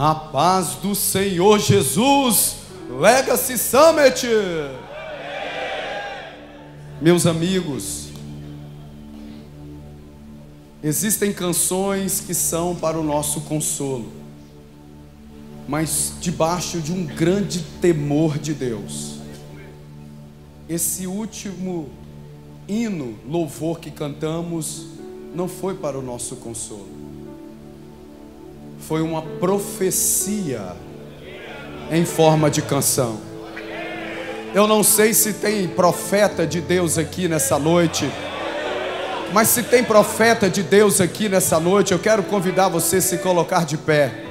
A paz do Senhor Jesus, Legacy Summit. Meus amigos, existem canções que são para o nosso consolo, mas debaixo de um grande temor de Deus. Esse último hino, louvor que cantamos, não foi para o nosso consolo. Foi uma profecia em forma de canção. Eu não sei se tem profeta de Deus aqui nessa noite, mas se tem profeta de Deus aqui nessa noite, eu quero convidar você a se colocar de pé.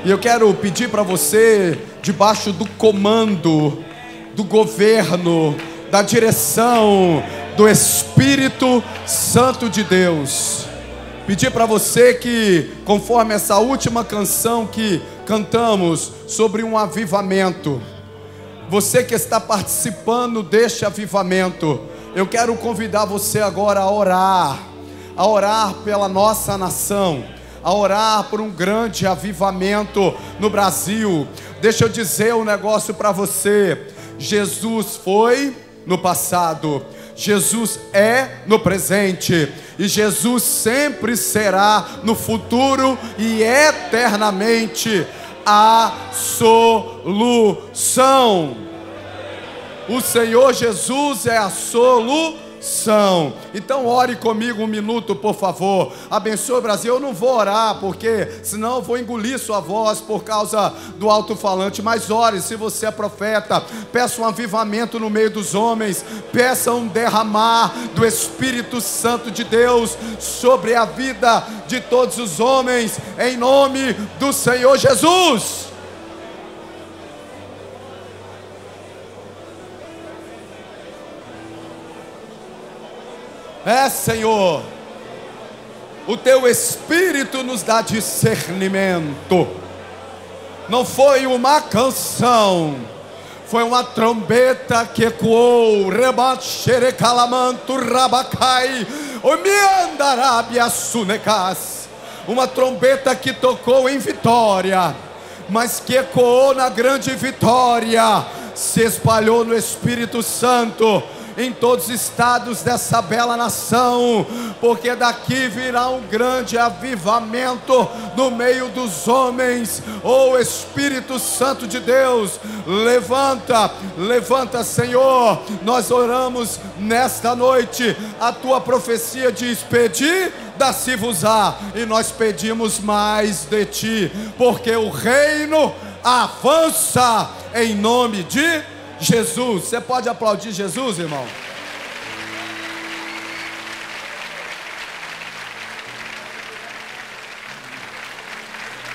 E eu quero pedir para você, debaixo do comando, do governo, da direção do Espírito Santo de Deus, pedir para você que, conforme essa última canção que cantamos sobre um avivamento, você que está participando deste avivamento, eu quero convidar você agora a orar pela nossa nação, a orar por um grande avivamento no Brasil. Deixa eu dizer um negócio para você: Jesus foi no passado, Jesus é no presente, e Jesus sempre será no futuro e eternamente a solução. O Senhor Jesus é a solução. Então ore comigo um minuto, por favor. Abençoe o Brasil. Eu não vou orar, porque senão eu vou engolir sua voz por causa do alto-falante. Mas ore, se você é profeta, peça um avivamento no meio dos homens, peça um derramar do Espírito Santo de Deus sobre a vida de todos os homens, em nome do Senhor Jesus. Senhor, o teu Espírito nos dá discernimento. Não foi uma canção, foi uma trombeta que ecoou. Uma trombeta que tocou em vitória, mas que ecoou na grande vitória, se espalhou no Espírito Santo em todos os estados dessa bela nação, porque daqui virá um grande avivamento no meio dos homens. Oh Espírito Santo de Deus, levanta, Senhor. Nós oramos nesta noite. A tua profecia diz: pedi, dá-se-vos-á, e nós pedimos mais de ti, porque o reino avança em nome de Jesus. Você pode aplaudir Jesus, irmão?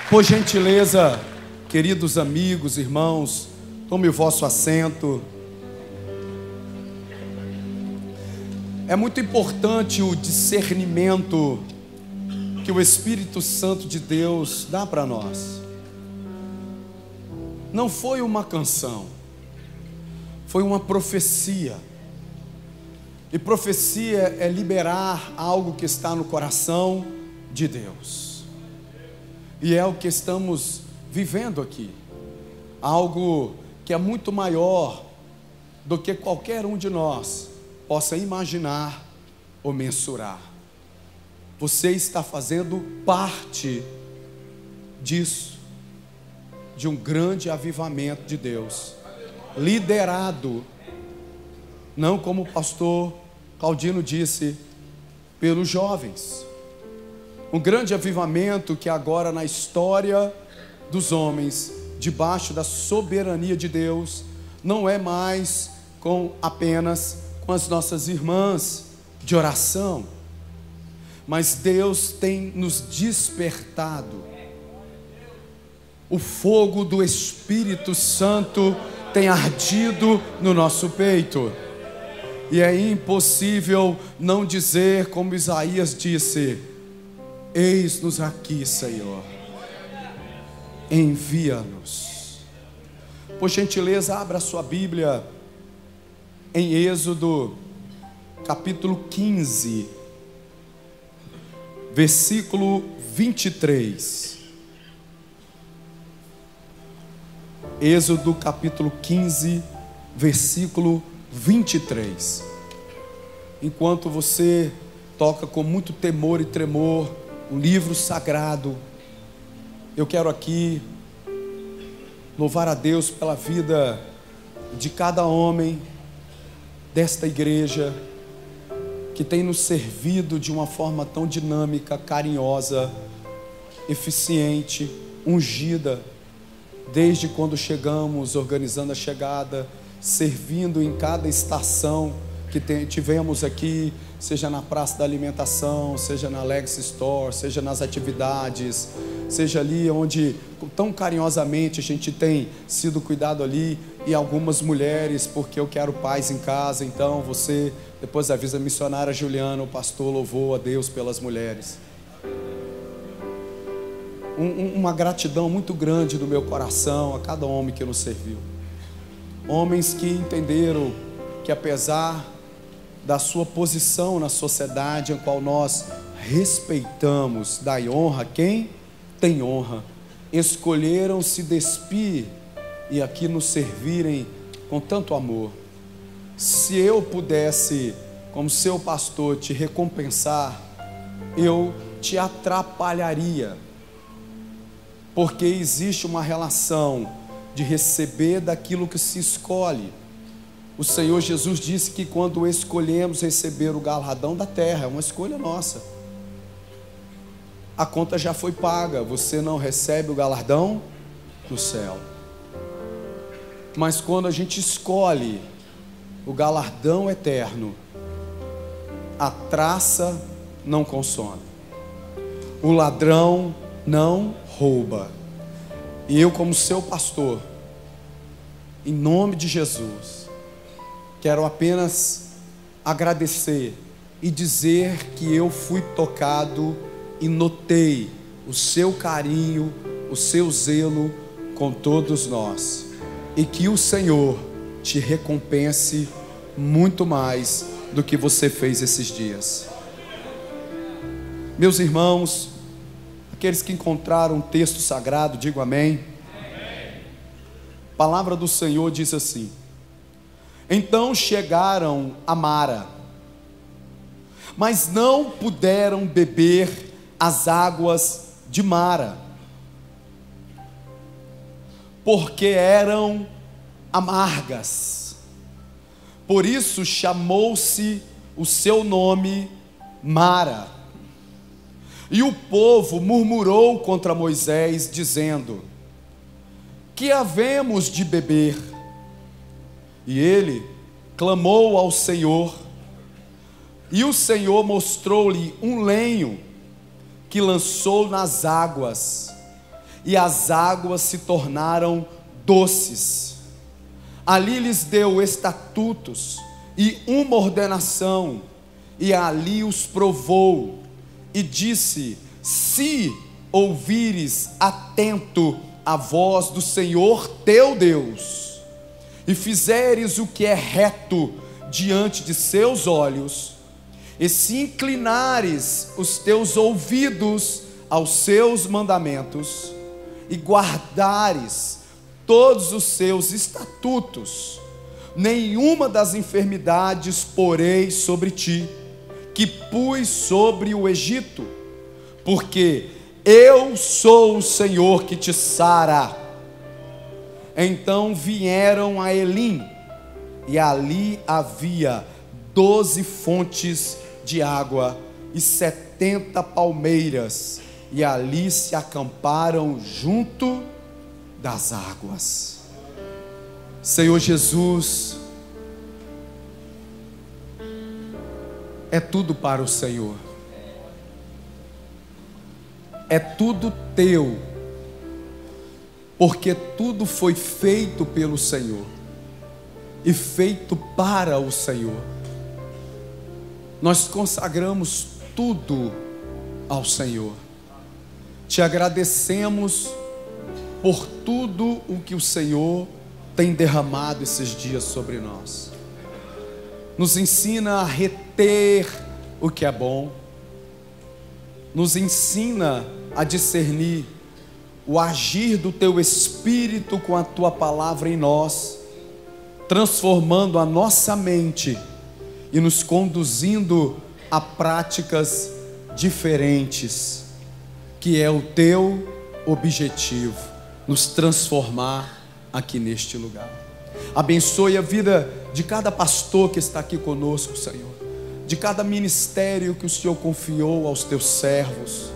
Por gentileza, queridos amigos, irmãos, tome o vosso assento. É muito importante o discernimento que o Espírito Santo de Deus dá para nós. Não foi uma canção, foi uma profecia. E profecia é liberar algo que está no coração de Deus. E é o que estamos vivendo aqui. Algo que é muito maior do que qualquer um de nós possa imaginar ou mensurar. Você está fazendo parte disso, de um grande avivamento de Deus, liderado, não como o pastor Claudino disse, pelos jovens. Um grande avivamento que agora na história dos homens, debaixo da soberania de Deus, não é mais apenas com as nossas irmãs de oração, mas Deus tem nos despertado. O fogo do Espírito Santo tem ardido no nosso peito, e é impossível não dizer como Isaías disse: eis-nos aqui, Senhor, envia-nos. Por gentileza, abra sua Bíblia em Êxodo capítulo 15, versículo 23. Êxodo capítulo 15, versículo 23. Enquanto você toca com muito temor e tremor o livro sagrado, eu quero aqui louvar a Deus pela vida de cada homem desta igreja que tem nos servido de uma forma tão dinâmica, carinhosa, eficiente, ungida, desde quando chegamos, organizando a chegada, servindo em cada estação que tivemos aqui, seja na Praça da Alimentação, seja na Legacy Store, seja nas atividades, seja ali onde tão carinhosamente a gente tem sido cuidado ali, e algumas mulheres, porque eu quero paz em casa. Então você depois avisa a missionária Juliana, o pastor louvou a Deus pelas mulheres. Uma gratidão muito grande do meu coração a cada homem que nos serviu. Homens que entenderam que apesar da sua posição na sociedade, em qual nós respeitamos, dai honra a quem tem honra, escolheram se despir e aqui nos servirem com tanto amor. Se eu pudesse, como seu pastor, te recompensar, eu te atrapalharia, porque existe uma relação de receber daquilo que se escolhe. O Senhor Jesus disse que quando escolhemos receber o galardão da terra, é uma escolha nossa. A conta já foi paga, você não recebe o galardão do céu. Mas quando a gente escolhe o galardão eterno, a traça não consome, o ladrão não rouba. E eu, como seu pastor, em nome de Jesus, quero apenas agradecer e dizer que eu fui tocado e notei o seu carinho, o seu zelo com todos nós, e que o Senhor te recompense muito mais do que você fez esses dias. Meus irmãos, aqueles que encontraram um texto sagrado, digo amém. A palavra do Senhor diz assim: então chegaram a Mara, mas não puderam beber as águas de Mara, porque eram amargas. Por isso chamou-se o seu nome Mara. E o povo murmurou contra Moisés, dizendo: que havemos de beber? E ele clamou ao Senhor, e o Senhor mostrou-lhe um lenho que lançou nas águas, e as águas se tornaram doces. Ali lhes deu estatutos e uma ordenação, e ali os provou, e disse: se ouvires atento a voz do Senhor teu Deus, e fizeres o que é reto diante de seus olhos, e se inclinares os teus ouvidos aos seus mandamentos, e guardares todos os seus estatutos, nenhuma das enfermidades porei sobre ti, que pus sobre o Egito, porque eu sou o Senhor que te sara. Então vieram a Elim, e ali havia 12 fontes de água e 70 palmeiras, e ali se acamparam junto das águas. Senhor Jesus, é tudo para o Senhor, é tudo teu, porque tudo foi feito pelo Senhor e feito para o Senhor. Nós consagramos tudo ao Senhor. Te agradecemos por tudo o que o Senhor tem derramado esses dias sobre nós. Nos ensina a reter o que é bom, nos ensina a discernir o agir do teu Espírito com a tua palavra em nós, transformando a nossa mente e nos conduzindo a práticas diferentes, que é o teu objetivo, nos transformar aqui neste lugar. Abençoe a vida de cada pastor que está aqui conosco, Senhor, de cada ministério que o Senhor confiou aos teus servos.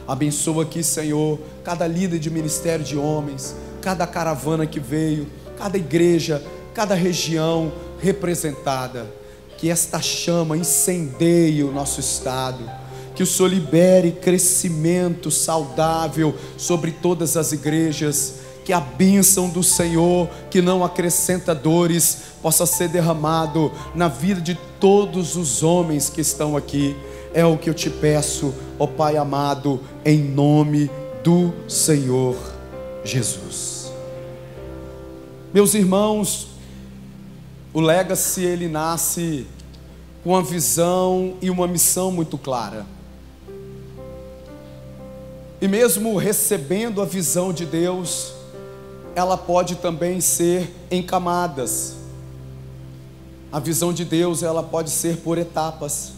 Abençoa aqui, Senhor, cada líder de ministério de homens, cada caravana que veio, cada igreja, cada região representada. Que esta chama incendeie o nosso estado, que o Senhor libere crescimento saudável sobre todas as igrejas, que a bênção do Senhor, que não acrescenta dores, possa ser derramado na vida de todos os homens que estão aqui. É o que eu te peço, ó Pai amado, em nome do Senhor Jesus. Meus irmãos, o Legacy, ele nasce com uma visão e uma missão muito clara. E mesmo recebendo a visão de Deus, ela pode também ser em camadas. A visão de Deus, ela pode ser por etapas,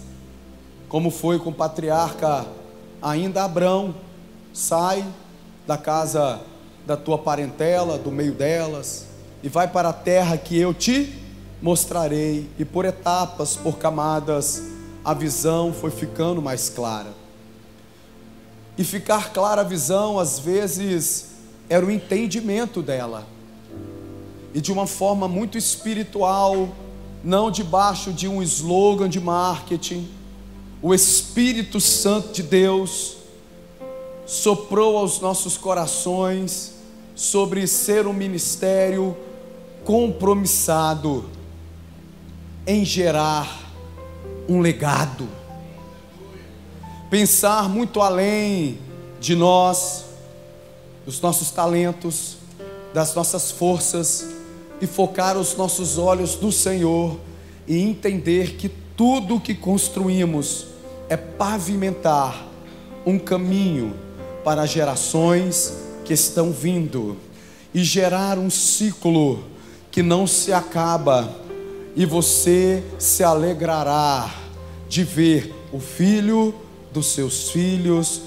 como foi com o patriarca ainda Abrão. Sai da casa da tua parentela, do meio delas, e vai para a terra que eu te mostrarei. E por etapas, por camadas, a visão foi ficando mais clara. E ficar clara a visão, às vezes, era o entendimento dela, e de uma forma muito espiritual, não debaixo de um slogan de marketing. O Espírito Santo de Deus soprou aos nossos corações sobre ser um ministério compromissado em gerar um legado, pensar muito além de nós, dos nossos talentos, das nossas forças, e focar os nossos olhos no Senhor e entender que tudo o que construímos é pavimentar um caminho para gerações que estão vindo, e gerar um ciclo que não se acaba. E você se alegrará de ver o filho dos seus filhos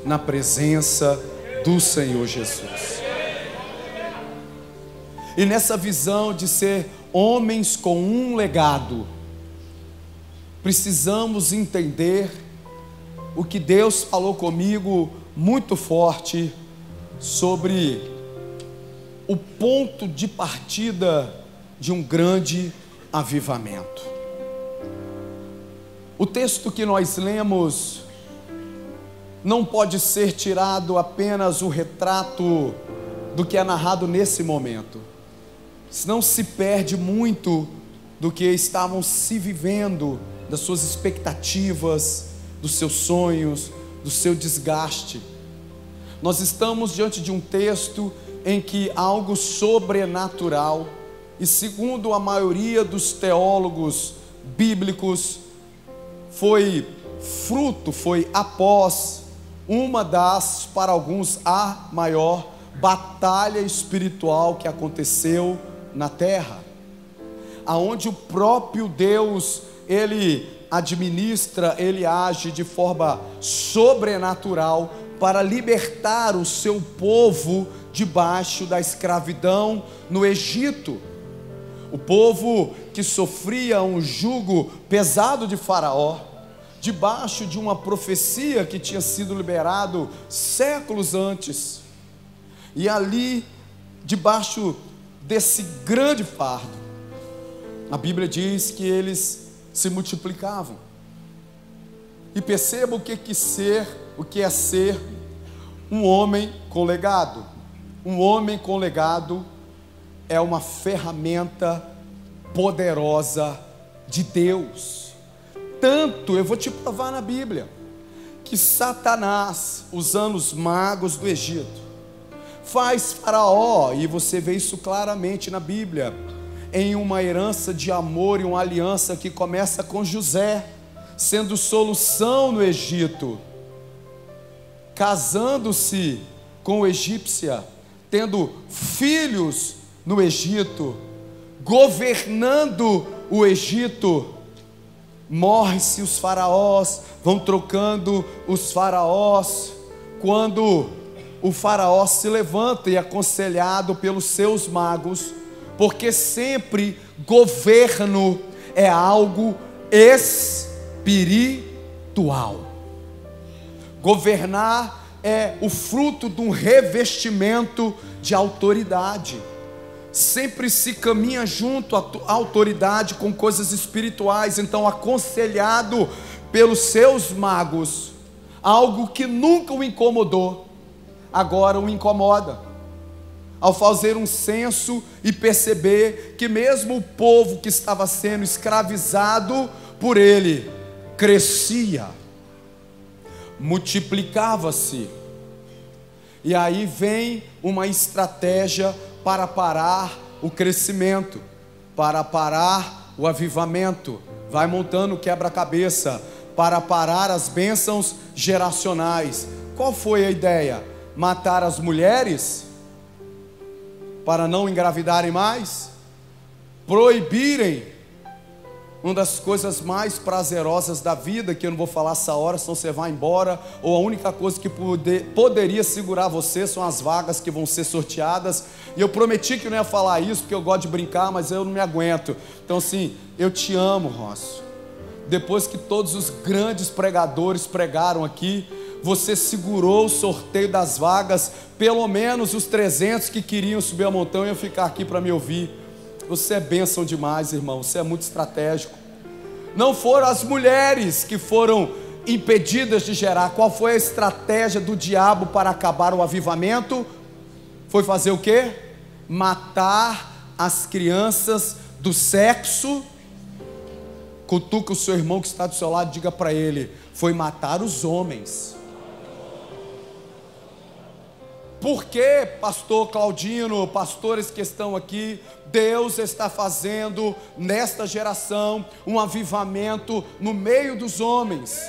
na presença do Senhor Jesus. E nessa visão de ser homens com um legado, precisamos entender o que Deus falou comigo muito forte sobre o ponto de partida de um grande avivamento. O texto que nós lemos não pode ser tirado apenas o retrato do que é narrado nesse momento, senão se perde muito do que estavam se vivendo, das suas expectativas, dos seus sonhos, do seu desgaste. Nós estamos diante de um texto em que algo sobrenatural, e segundo a maioria dos teólogos bíblicos, foi após uma das, para alguns, a maior batalha espiritual que aconteceu na terra, aonde o próprio Deus, ele administra, ele age de forma sobrenatural para libertar o seu povo debaixo da escravidão no Egito. O povo que sofria um jugo pesado de Faraó, debaixo de uma profecia que tinha sido liberado séculos antes. E ali, debaixo desse grande fardo, a Bíblia diz que eles se multiplicavam. E perceba o que é ser um homem com legado. Um homem com legado é uma ferramenta poderosa de Deus. Tanto, eu vou te provar na Bíblia, que Satanás, usando os magos do Egito, faz Faraó, e você vê isso claramente na Bíblia, em uma herança de amor e uma aliança que começa com José, sendo solução no Egito. casando-se com egípcia, tendo filhos no Egito, governando o Egito. Morre-se os faraós, vão trocando os faraós. Quando o faraó se levanta e é aconselhado pelos seus magos, porque sempre governo é algo espiritual. Governar é o fruto de um revestimento de autoridade. Sempre se caminha junto à autoridade com coisas espirituais. Então, aconselhado pelos seus magos, algo que nunca o incomodou, agora o incomoda. Ao fazer um censo e perceber que mesmo o povo que estava sendo escravizado por ele, crescia, multiplicava-se. E aí vem uma estratégia para parar o crescimento, para parar o avivamento. Vai montando quebra-cabeça para parar as bênçãos geracionais. Qual foi a ideia? Matar as mulheres para não engravidarem mais? Proibirem uma das coisas mais prazerosas da vida, que eu não vou falar essa hora, senão você vai embora, ou a única coisa que poderia segurar você são as vagas que vão ser sorteadas. E eu prometi que não ia falar isso, porque eu gosto de brincar, mas eu não me aguento. Então assim, eu te amo, Rosso. Depois que todos os grandes pregadores pregaram aqui, você segurou o sorteio das vagas. Pelo menos os 300 que queriam subir a montanha iam ficar aqui para me ouvir. Você é bênção demais, irmão. Você é muito estratégico. Não foram as mulheres que foram impedidas de gerar. Qual foi a estratégia do diabo para acabar o avivamento? Foi fazer o quê? Matar as crianças do sexo. Cutuca o seu irmão que está do seu lado, diga para ele: foi matar os homens. Por que, pastor Claudino, pastores que estão aqui, Deus está fazendo nesta geração um avivamento no meio dos homens?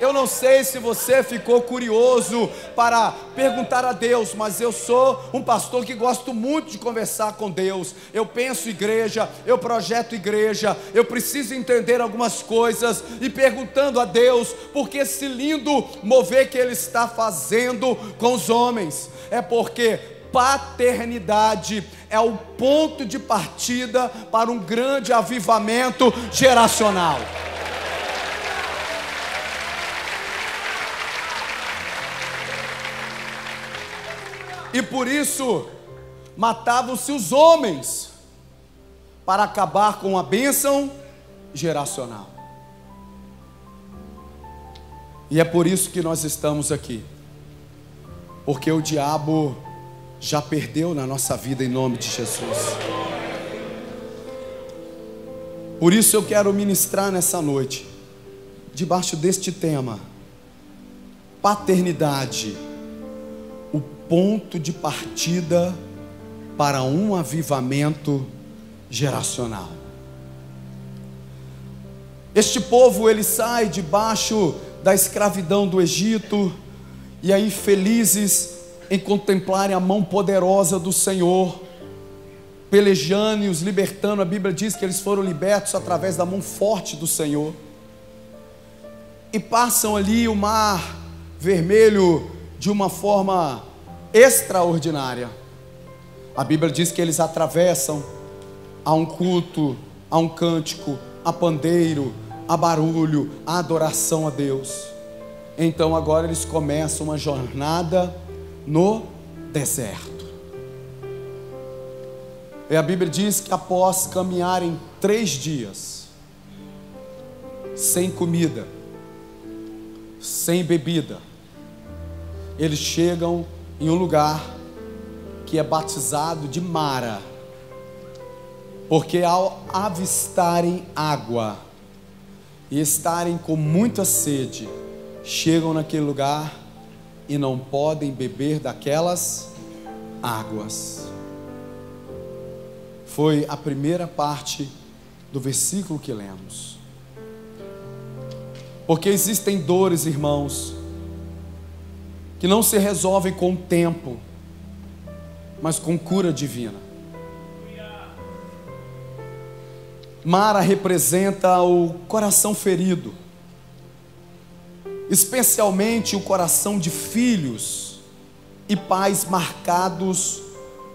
Eu não sei se você ficou curioso para perguntar a Deus, mas eu sou um pastor que gosto muito de conversar com Deus. Eu penso igreja, eu projeto igreja, eu preciso entender algumas coisas, e perguntando a Deus, porque esse lindo mover que Ele está fazendo com os homens, é porque paternidade é o ponto de partida para um grande avivamento geracional. E por isso matavam-se os homens para acabar com a bênção geracional. E é por isso que nós estamos aqui, porque o diabo já perdeu na nossa vida, em nome de Jesus. Por isso eu quero ministrar nessa noite, debaixo deste tema: paternidade, o ponto de partida para um avivamento geracional. Este povo, ele sai debaixo da escravidão do Egito, e aí felizes em contemplarem a mão poderosa do Senhor, pelejando e os libertando. A Bíblia diz que eles foram libertos através da mão forte do Senhor, e passam ali o mar vermelho de uma forma extraordinária. A Bíblia diz que eles atravessam a um culto, a um cântico, a pandeiro, a barulho, a adoração a Deus. Então agora eles começam uma jornada no deserto. E a Bíblia diz que após caminharem 3 dias, sem comida, sem bebida, eles chegam em um lugar que é batizado de Mara, porque ao avistarem água e estarem com muita sede, chegam naquele lugar e não podem beber daquelas águas. Foi a primeira parte do versículo que lemos. Porque existem dores, irmãos, que não se resolvem com o tempo, mas com cura divina. Mara representa o coração ferido, especialmente o coração de filhos e pais marcados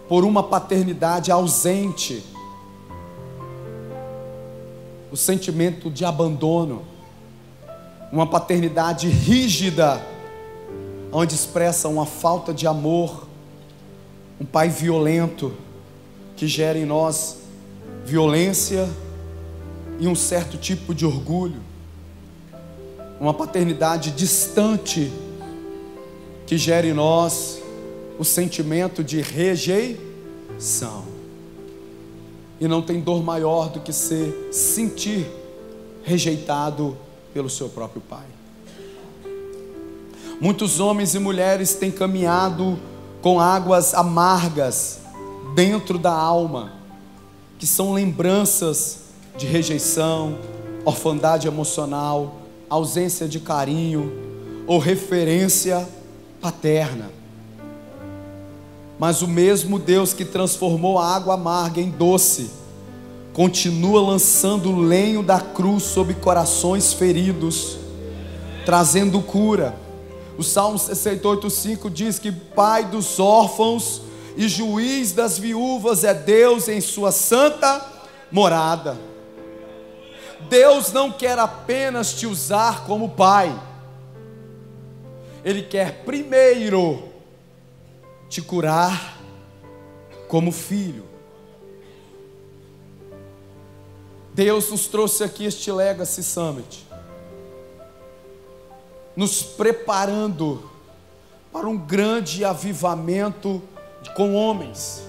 por uma paternidade ausente, o sentimento de abandono, uma paternidade rígida, onde expressa uma falta de amor, um pai violento, que gera em nós violência e um certo tipo de orgulho, uma paternidade distante, que gera em nós o sentimento de rejeição. E não tem dor maior do que se sentir rejeitado pelo seu próprio pai. Muitos homens e mulheres têm caminhado com águas amargas dentro da alma, que são lembranças de rejeição, orfandade emocional, ausência de carinho ou referência paterna. Mas o mesmo Deus que transformou a água amarga em doce, continua lançando o lenho da cruz sobre corações feridos, trazendo cura. O Salmo 68:5 diz que Pai dos órfãos e juiz das viúvas é Deus em sua santa morada. Deus não quer apenas te usar como pai, Ele quer primeiro te curar como filho. Deus nos trouxe aqui este Legacy Summit, nos preparando para um grande avivamento com homens,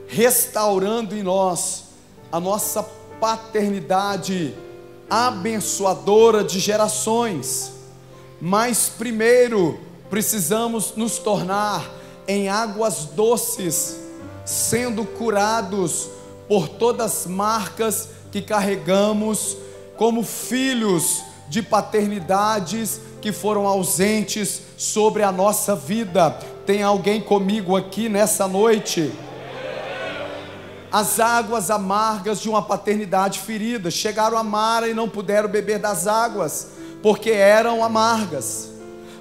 restaurando em nós a nossa paternidade abençoadora de gerações. Mas primeiro precisamos nos tornar em águas doces, sendo curados por todas as marcas que carregamos como filhos de paternidades que foram ausentes sobre a nossa vida. Tem alguém comigo aqui nessa noite? As águas amargas de uma paternidade ferida chegaram a Mara e não puderam beber das águas, porque eram amargas.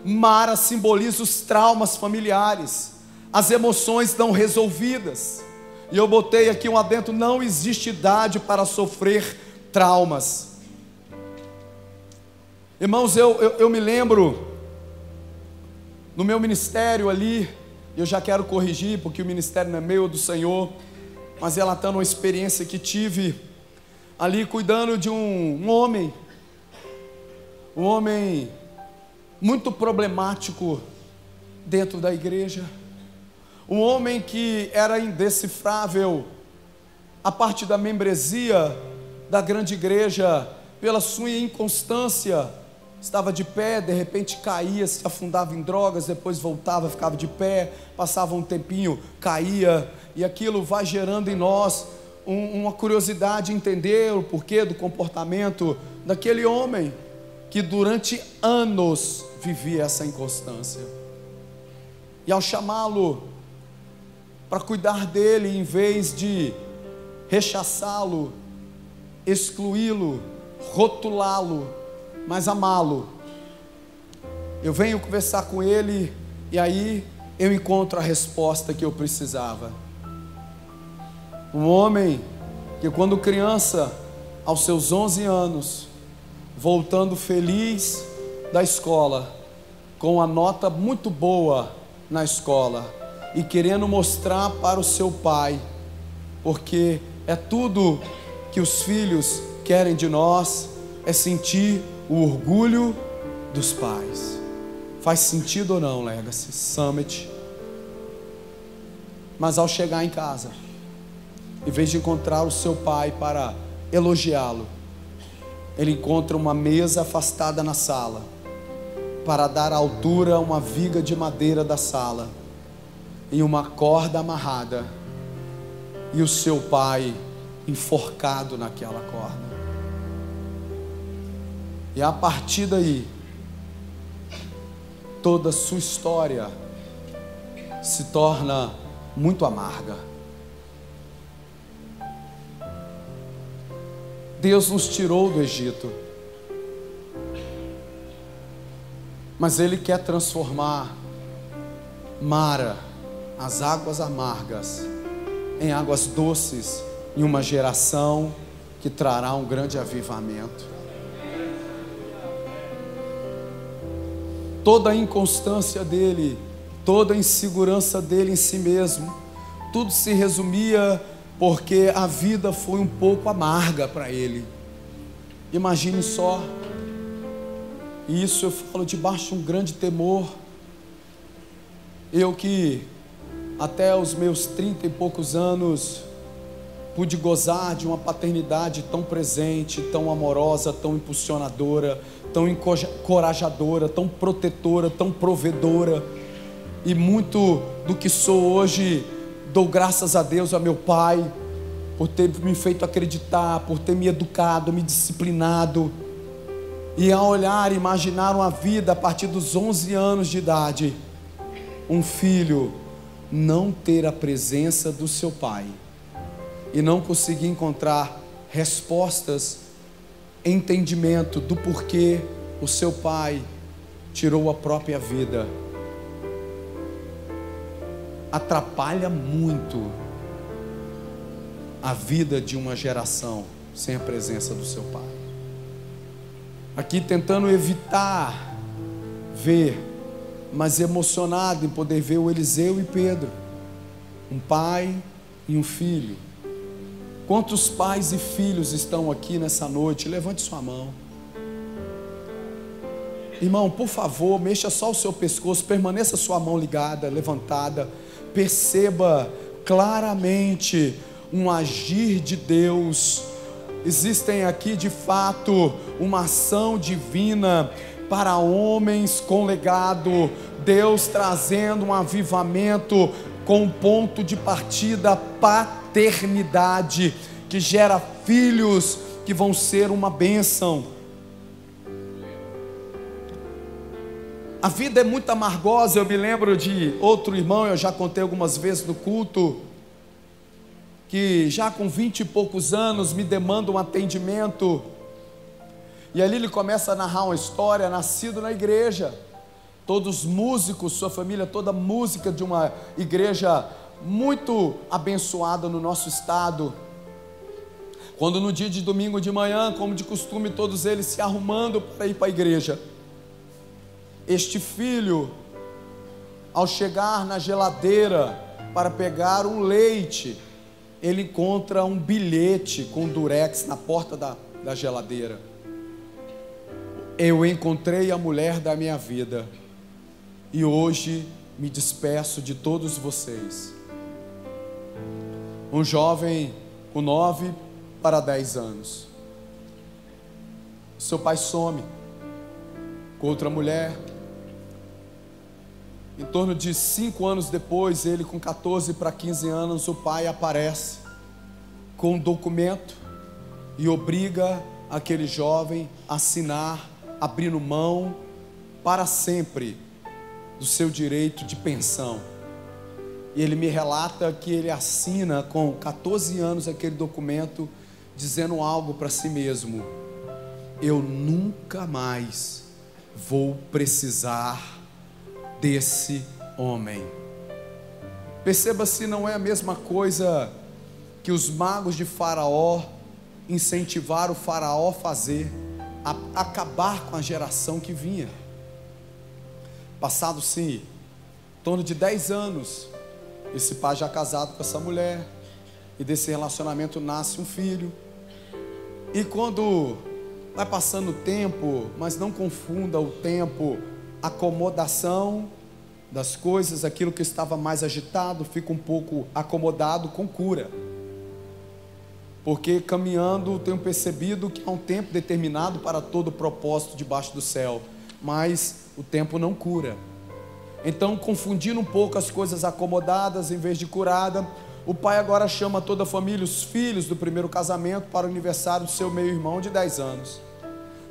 Mara simboliza os traumas familiares, as emoções não resolvidas. E eu botei aqui um adendo: não existe idade para sofrer traumas. Irmãos, eu me lembro, no meu ministério ali, eu já quero corrigir, porque o ministério não é meu, é do Senhor, mas relatando uma experiência que tive ali, cuidando de um homem muito problemático dentro da igreja, um homem que era indecifrável a parte da membresia da grande igreja, pela sua inconstância. Estava de pé, de repente caía, se afundava em drogas, depois voltava, ficava de pé, passava um tempinho, caía, e aquilo vai gerando em nós uma curiosidade de entender o porquê do comportamento daquele homem, que durante anos vivia essa inconstância. E ao chamá-lo para cuidar dele, em vez de rechaçá-lo, excluí-lo, rotulá-lo, mas amá-lo, eu venho conversar com ele, e aí eu encontro a resposta que eu precisava. Um homem que, quando criança, aos seus 11 anos, voltando feliz da escola, com uma nota muito boa na escola, e querendo mostrar para o seu pai, porque é tudo que os filhos querem de nós, é sentir o orgulho dos pais. Faz sentido ou não, Legacy Summit? Mas ao chegar em casa, em vez de encontrar o seu pai para elogiá-lo, ele encontra uma mesa afastada na sala, para dar altura a uma viga de madeira da sala, e uma corda amarrada, e o seu pai enforcado naquela corda. E a partir daí, toda a sua história se torna muito amarga. Deus nos tirou do Egito, mas Ele quer transformar Mara, as águas amargas, em águas doces, em uma geração que trará um grande avivamento. Toda a inconstância dele, toda a insegurança dele em si mesmo, tudo se resumia porque a vida foi um pouco amarga para ele. Imagine só, e isso eu falo debaixo de um grande temor. Eu que até os meus 30 e poucos anos pude gozar de uma paternidade tão presente, tão amorosa, tão impulsionadora, tão encorajadora, tão protetora, tão provedora, e muito do que sou hoje dou graças a Deus, a meu pai, por ter me feito acreditar, por ter me educado, me disciplinado, e a olhar, imaginar uma vida a partir dos 11 anos de idade, um filho não ter a presença do seu pai, e não conseguir encontrar respostas, entendimento do porquê o seu pai tirou a própria vida, atrapalha muito a vida de uma geração sem a presença do seu pai. Aqui tentando evitar ver, mas emocionado em poder ver o Eliseu e Pedro, um pai e um filho. Quantos pais e filhos estão aqui nessa noite? Levante sua mão. Irmão, por favor, mexa só o seu pescoço, permaneça sua mão ligada, levantada. Perceba claramente um agir de Deus. Existem aqui de fato uma ação divina para homens com legado. Deus trazendo um avivamento com ponto de partida paternidade, que gera filhos que vão ser uma bênção. A vida é muito amargosa. Eu me lembro de outro irmão, eu já contei algumas vezes no culto, que já com 20 e poucos anos me demanda um atendimento, e ali ele começa a narrar uma história, nascido na igreja, todos músicos, sua família toda música, de uma igreja muito abençoada no nosso estado. Quando no dia de domingo de manhã, como de costume, todos eles se arrumando para ir para a igreja, este filho, ao chegar na geladeira para pegar um leite, ele encontra um bilhete com durex na porta da geladeira. Eu encontrei a mulher da minha vida, e hoje me despeço de todos vocês. Um jovem com 9 para 10 anos. Seu pai some com outra mulher. Em torno de 5 anos depois, ele com 14 para 15 anos, o pai aparece com um documento e obriga aquele jovem a assinar, abrindo mão para sempre do seu direito de pensão. E ele me relata que ele assina com 14 anos aquele documento, dizendo algo para si mesmo: eu nunca mais vou precisar desse homem. Perceba se não é a mesma coisa que os magos de Faraó incentivaram o Faraó a fazer, a acabar com a geração que vinha. Passado-se em torno de 10 anos, esse pai já casado com essa mulher, e desse relacionamento nasce um filho. E quando vai passando o tempo, mas não confunda o tempo, acomodação das coisas, aquilo que estava mais agitado fica um pouco acomodado com cura, porque caminhando tenho percebido que há um tempo determinado para todo propósito debaixo do céu, mas o tempo não cura. Então, confundindo um pouco as coisas acomodadas em vez de curada, o pai agora chama toda a família, os filhos do primeiro casamento, para o aniversário do seu meio-irmão de 10 anos.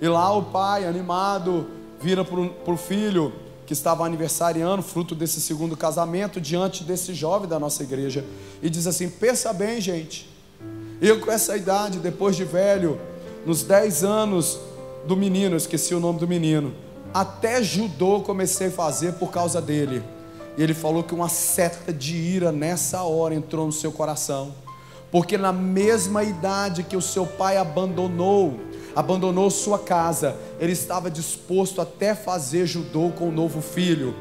E lá o pai, animado, vira para o filho: que estava aniversariando, fruto desse segundo casamento, diante desse jovem da nossa igreja, e diz assim: pensa bem, gente, eu com essa idade, depois de velho, nos 10 anos do menino, eu esqueci o nome do menino, até judô comecei a fazer por causa dele. E ele falou que uma seta de ira nessa hora entrou no seu coração, porque na mesma idade que o seu pai abandonou sua casa, ele estava disposto até fazer judô com o novo filho,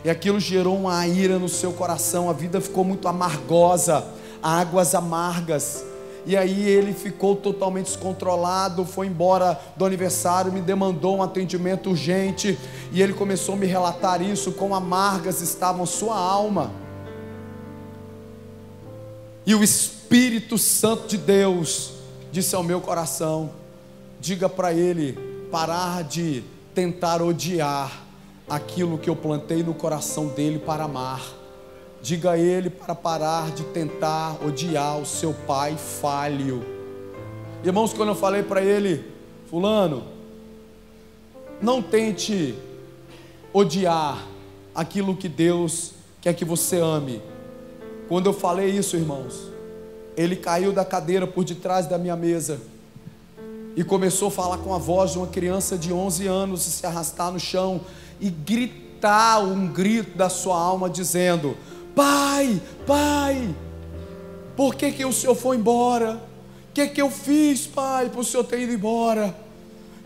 e aquilo gerou uma ira no seu coração. A vida ficou muito amargosa, águas amargas, e aí ele ficou totalmente descontrolado, foi embora do aniversário, me demandou um atendimento urgente, e ele começou a me relatar isso, quão amargas estavam sua alma. E o Espírito Santo de Deus disse ao meu coração: diga para ele parar de tentar odiar aquilo que eu plantei no coração dele para amar. Diga a ele para parar de tentar odiar o seu pai falho. Irmãos, quando eu falei para ele: fulano, não tente odiar aquilo que Deus quer que você ame. Quando eu falei isso, irmãos, ele caiu da cadeira por detrás da minha mesa e começou a falar com a voz de uma criança de 11 anos, e se arrastar no chão e gritar um grito da sua alma, dizendo: pai, pai, por que o senhor foi embora? O que eu fiz, pai, para o senhor ter ido embora?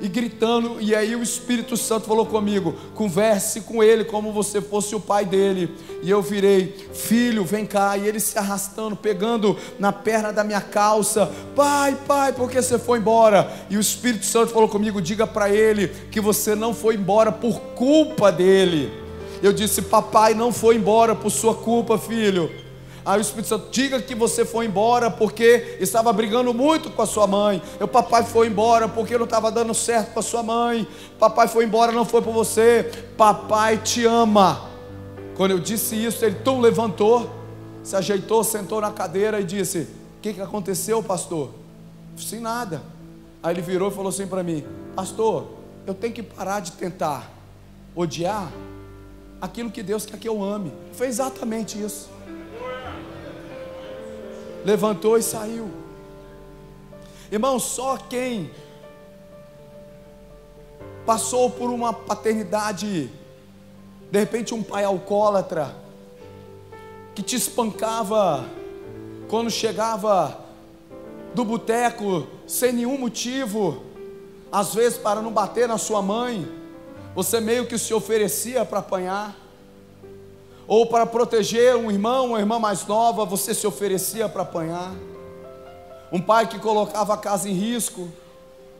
E gritando. E aí o Espírito Santo falou comigo: converse com ele como você fosse o pai dele. E eu virei: filho, vem cá. E ele se arrastando, pegando na perna da minha calça: pai, pai, por que você foi embora? E o Espírito Santo falou comigo: diga para ele que você não foi embora por culpa dele. Eu disse: papai não foi embora por sua culpa, filho. Aí o Espírito Santo: diga que você foi embora porque estava brigando muito com a sua mãe. Papai foi embora porque não estava dando certo com a sua mãe. Papai foi embora, não foi por você. Papai te ama. Quando eu disse isso, ele levantou, se ajeitou, sentou na cadeira e disse: o que aconteceu, pastor? Sem nada. Aí ele virou e falou assim para mim: pastor, eu tenho que parar de tentar odiar aquilo que Deus quer que eu ame. Foi exatamente isso. Levantou e saiu. Irmão, só quem passou por uma paternidade, de repente um pai alcoólatra, que te espancava quando chegava do boteco, sem nenhum motivo, às vezes para não bater na sua mãe, você meio que se oferecia para apanhar, ou para proteger um irmão, uma irmã mais nova, você se oferecia para apanhar. Um pai que colocava a casa em risco.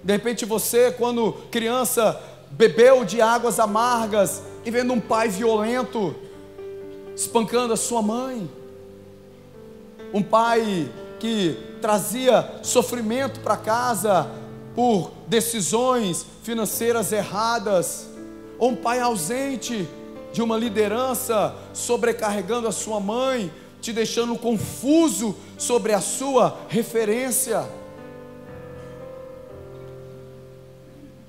De repente você, quando criança, bebeu de águas amargas e vendo um pai violento espancando a sua mãe. Um pai que trazia sofrimento para casa por decisões financeiras erradas. Ou um pai ausente de uma liderança, sobrecarregando a sua mãe, te deixando confuso sobre a sua referência.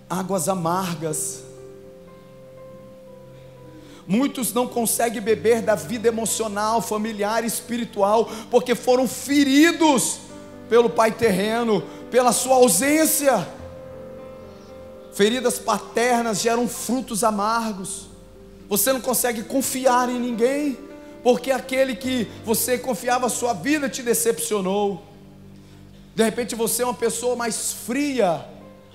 Águas amargas. Muitos não conseguem beber da vida emocional, familiar e espiritual, porque foram feridos pelo pai terreno, pela sua ausência. Feridas paternas geram frutos amargos. Você não consegue confiar em ninguém, porque aquele que você confiava a sua vida te decepcionou. De repente você é uma pessoa mais fria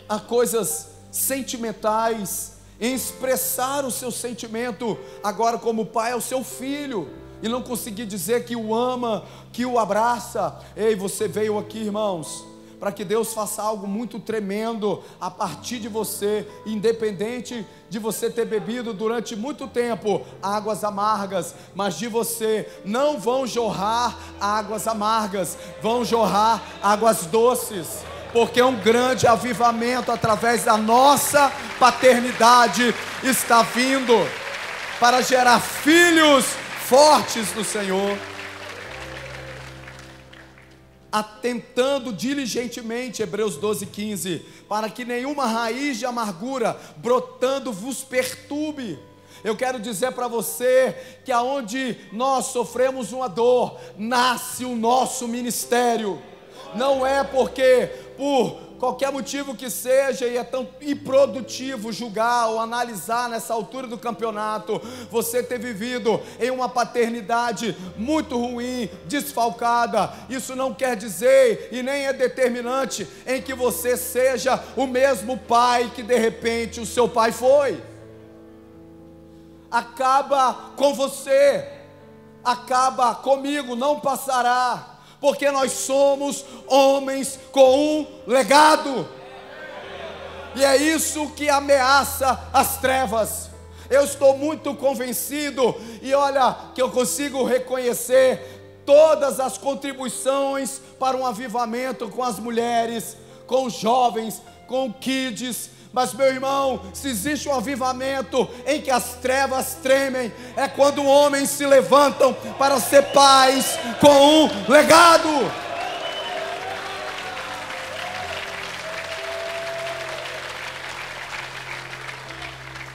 a coisas sentimentais, em expressar o seu sentimento agora como pai ao seu filho, e não conseguir dizer que o ama, que o abraça. Ei, você veio aqui, irmãos, para que Deus faça algo muito tremendo a partir de você, independente de você ter bebido durante muito tempo águas amargas, mas de você não vão jorrar águas amargas, vão jorrar águas doces, porque um grande avivamento através da nossa paternidade está vindo para gerar filhos fortes do Senhor. Atentando diligentemente, Hebreus 12:15, para que nenhuma raiz de amargura brotando vos perturbe, Eu quero dizer para você que aonde nós sofremos uma dor, nasce o nosso ministério. Não é porque, por qualquer motivo que seja, e é tão improdutivo julgar ou analisar nessa altura do campeonato, você ter vivido em uma paternidade muito ruim, desfalcada. Isso não quer dizer e nem é determinante em que você seja o mesmo pai que de repente o seu pai foi. Acaba com você, acaba comigo, não passará, porque nós somos homens com um legado, e é isso que ameaça as trevas. Eu estou muito convencido, e olha que eu consigo reconhecer todas as contribuições para um avivamento com as mulheres, com os jovens, com kids. Mas, meu irmão, se existe um avivamento em que as trevas tremem, é quando homens se levantam para ser pais com um legado.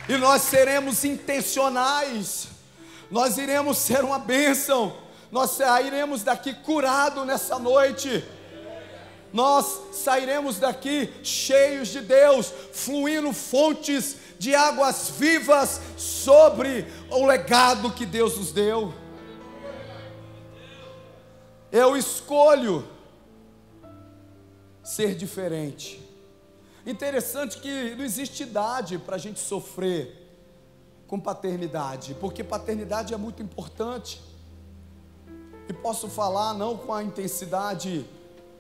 E nós seremos intencionais, nós iremos ser uma bênção, nós sairemos daqui curado nessa noite. Nós sairemos daqui cheios de Deus, fluindo fontes de águas vivas sobre o legado que Deus nos deu. Eu escolho ser diferente. Interessante que não existe idade para a gente sofrer com paternidade, porque paternidade é muito importante. E posso falar não com a intensidade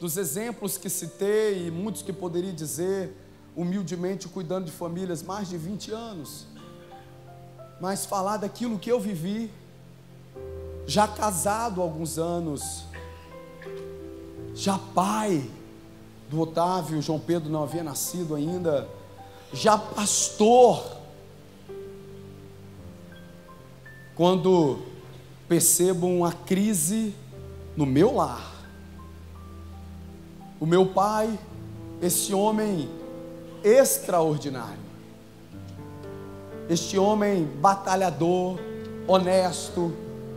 dos exemplos que citei, e muitos que poderia dizer, humildemente cuidando de famílias mais de 20 anos, mas falar daquilo que eu vivi, já casado há alguns anos, já pai do Otávio, João Pedro não havia nascido ainda, já pastor, quando percebo uma crise no meu lar. O meu pai, esse homem extraordinário, este homem batalhador, honesto,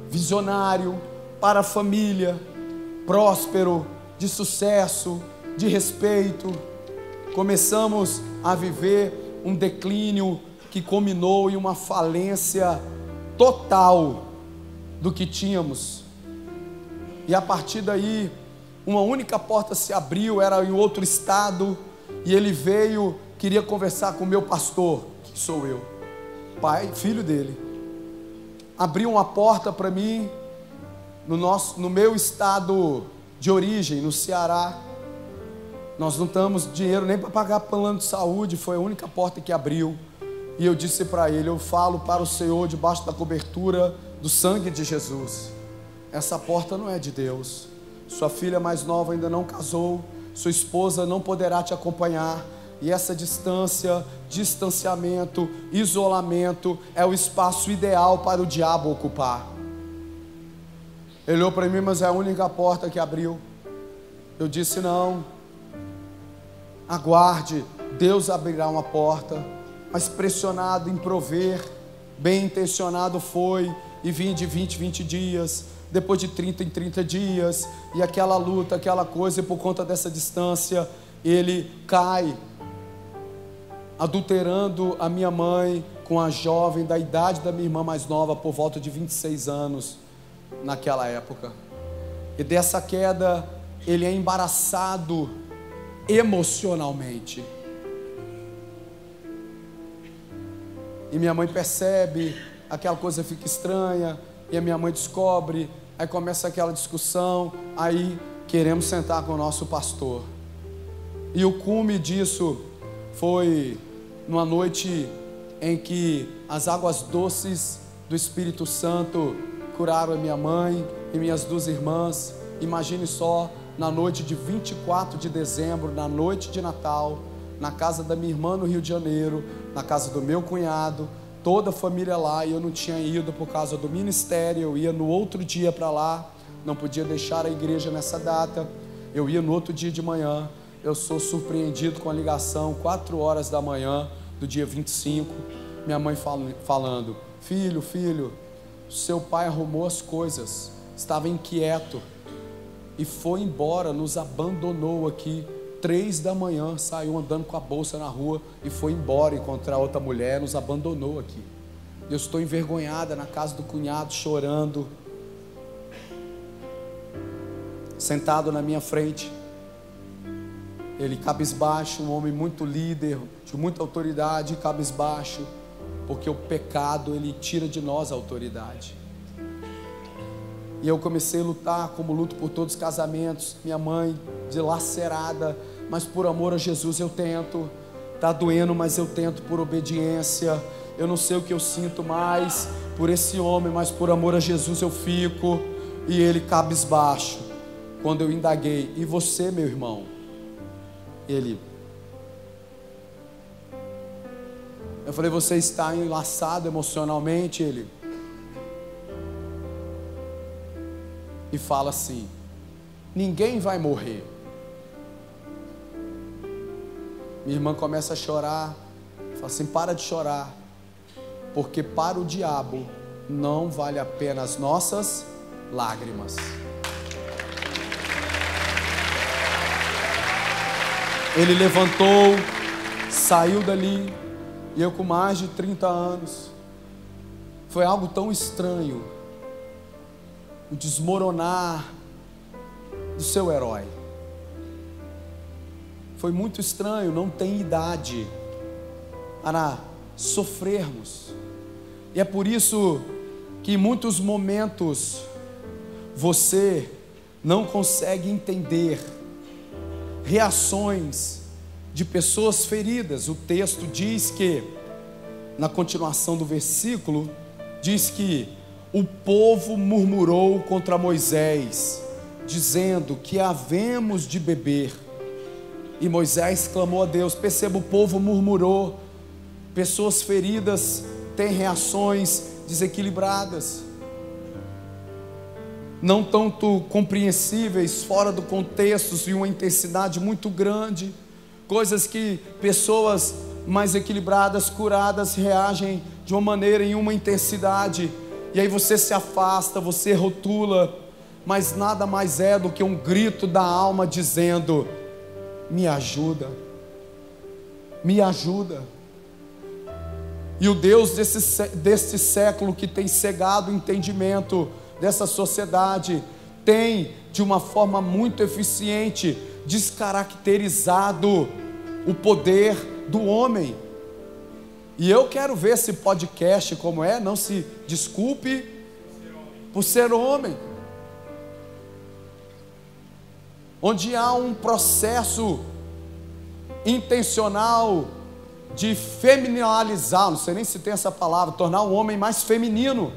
visionário, para a família, próspero, de sucesso, de respeito, começamos a viver um declínio que culminou em uma falência total do que tínhamos. E a partir daí, uma única porta se abriu, era em outro estado, e ele veio, queria conversar com o meu pastor, que sou eu, pai, filho dele. Abriu uma porta para mim, no meu estado de origem, no Ceará. Nós não temos dinheiro nem para pagar plano de saúde, foi a única porta que abriu. E eu disse para ele: eu falo para o Senhor debaixo da cobertura do sangue de Jesus, essa porta não é de Deus. Sua filha mais nova ainda não casou, sua esposa não poderá te acompanhar, e essa distância, distanciamento, isolamento é o espaço ideal para o diabo ocupar. Ele olhou para mim: mas é a única porta que abriu. Eu disse: não, aguarde, Deus abrirá uma porta. Mas pressionado em prover, bem intencionado foi, e vim de 20 em 20 dias, depois de 30 em 30 dias, e aquela luta, aquela coisa, e por conta dessa distância, ele cai, adulterando a minha mãe com a jovem da idade da minha irmã mais nova, por volta de 26 anos, naquela época. E dessa queda, ele é embaraçado emocionalmente. E minha mãe percebe, aquela coisa fica estranha, e a minha mãe descobre, aí começa aquela discussão, aí queremos sentar com o nosso pastor. E o cume disso foi numa noite em que as águas doces do Espírito Santo curaram a minha mãe e minhas duas irmãs. Imagine só, na noite de 24 de dezembro, na noite de Natal, na casa da minha irmã no Rio de Janeiro, na casa do meu cunhado, toda a família lá, e eu não tinha ido por causa do ministério. Eu ia no outro dia para lá, não podia deixar a igreja nessa data, eu ia no outro dia de manhã. Eu sou surpreendido com a ligação, 4 horas da manhã do dia 25, minha mãe falando: filho, seu pai arrumou as coisas, estava inquieto e foi embora, nos abandonou aqui. 3 da manhã, saiu andando com a bolsa na rua e foi embora encontrar outra mulher, nos abandonou aqui. Eu estou envergonhada na casa do cunhado, chorando, sentado na minha frente. Ele cabisbaixo, um homem muito líder, de muita autoridade, cabisbaixo, porque o pecado, ele tira de nós a autoridade. E eu comecei a lutar, como luto por todos os casamentos, minha mãe dilacerada, mas por amor a Jesus eu tento. Está doendo, mas eu tento por obediência. Eu não sei o que eu sinto mais por esse homem, mas por amor a Jesus eu fico. E ele cabisbaixo. Quando eu indaguei, e você, meu irmão? Eu falei, você está enlaçado emocionalmente? E fala assim: ninguém vai morrer. Minha irmã começa a chorar, fala assim: para de chorar, porque para o diabo não vale a pena as nossas lágrimas. Ele levantou, saiu dali, e eu com mais de 30 anos, foi algo tão estranho, o desmoronar do seu herói. Foi muito estranho, não tem idade para sofrermos. E é por isso que em muitos momentos você não consegue entender reações de pessoas feridas. O texto diz que, na continuação do versículo, diz que o povo murmurou contra Moisés, dizendo: que havemos de beber? E Moisés clamou a Deus. Perceba, o povo murmurou. Pessoas feridas têm reações desequilibradas, não tanto compreensíveis, fora do contexto, e uma intensidade muito grande. Coisas que pessoas mais equilibradas, curadas, reagem de uma maneira, em uma intensidade, e aí você se afasta, você rotula, mas nada mais é do que um grito da alma dizendo: me ajuda, me ajuda. E o Deus desse século, que tem cegado o entendimento dessa sociedade, tem de uma forma muito eficiente descaracterizado o poder do homem. E eu quero ver esse podcast como é. Não se desculpe por ser homem, onde há um processo intencional de feminilizar, não sei nem se tem essa palavra, tornar o homem mais feminino.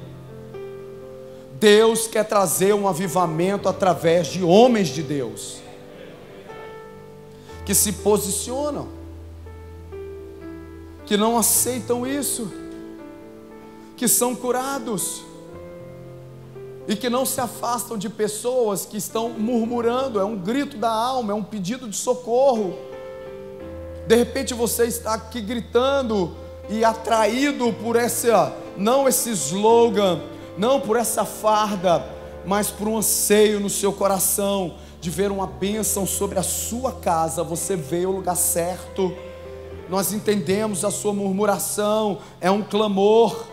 Deus quer trazer um avivamento através de homens de Deus, que se posicionam, que não aceitam isso, que são curados, e que não se afastam de pessoas que estão murmurando. É um grito da alma, é um pedido de socorro. De repente você está aqui gritando e atraído por não esse slogan, não por essa farda, mas por um anseio no seu coração de ver uma bênção sobre a sua casa. Você veio ao lugar certo. Nós entendemos a sua murmuração, é um clamor,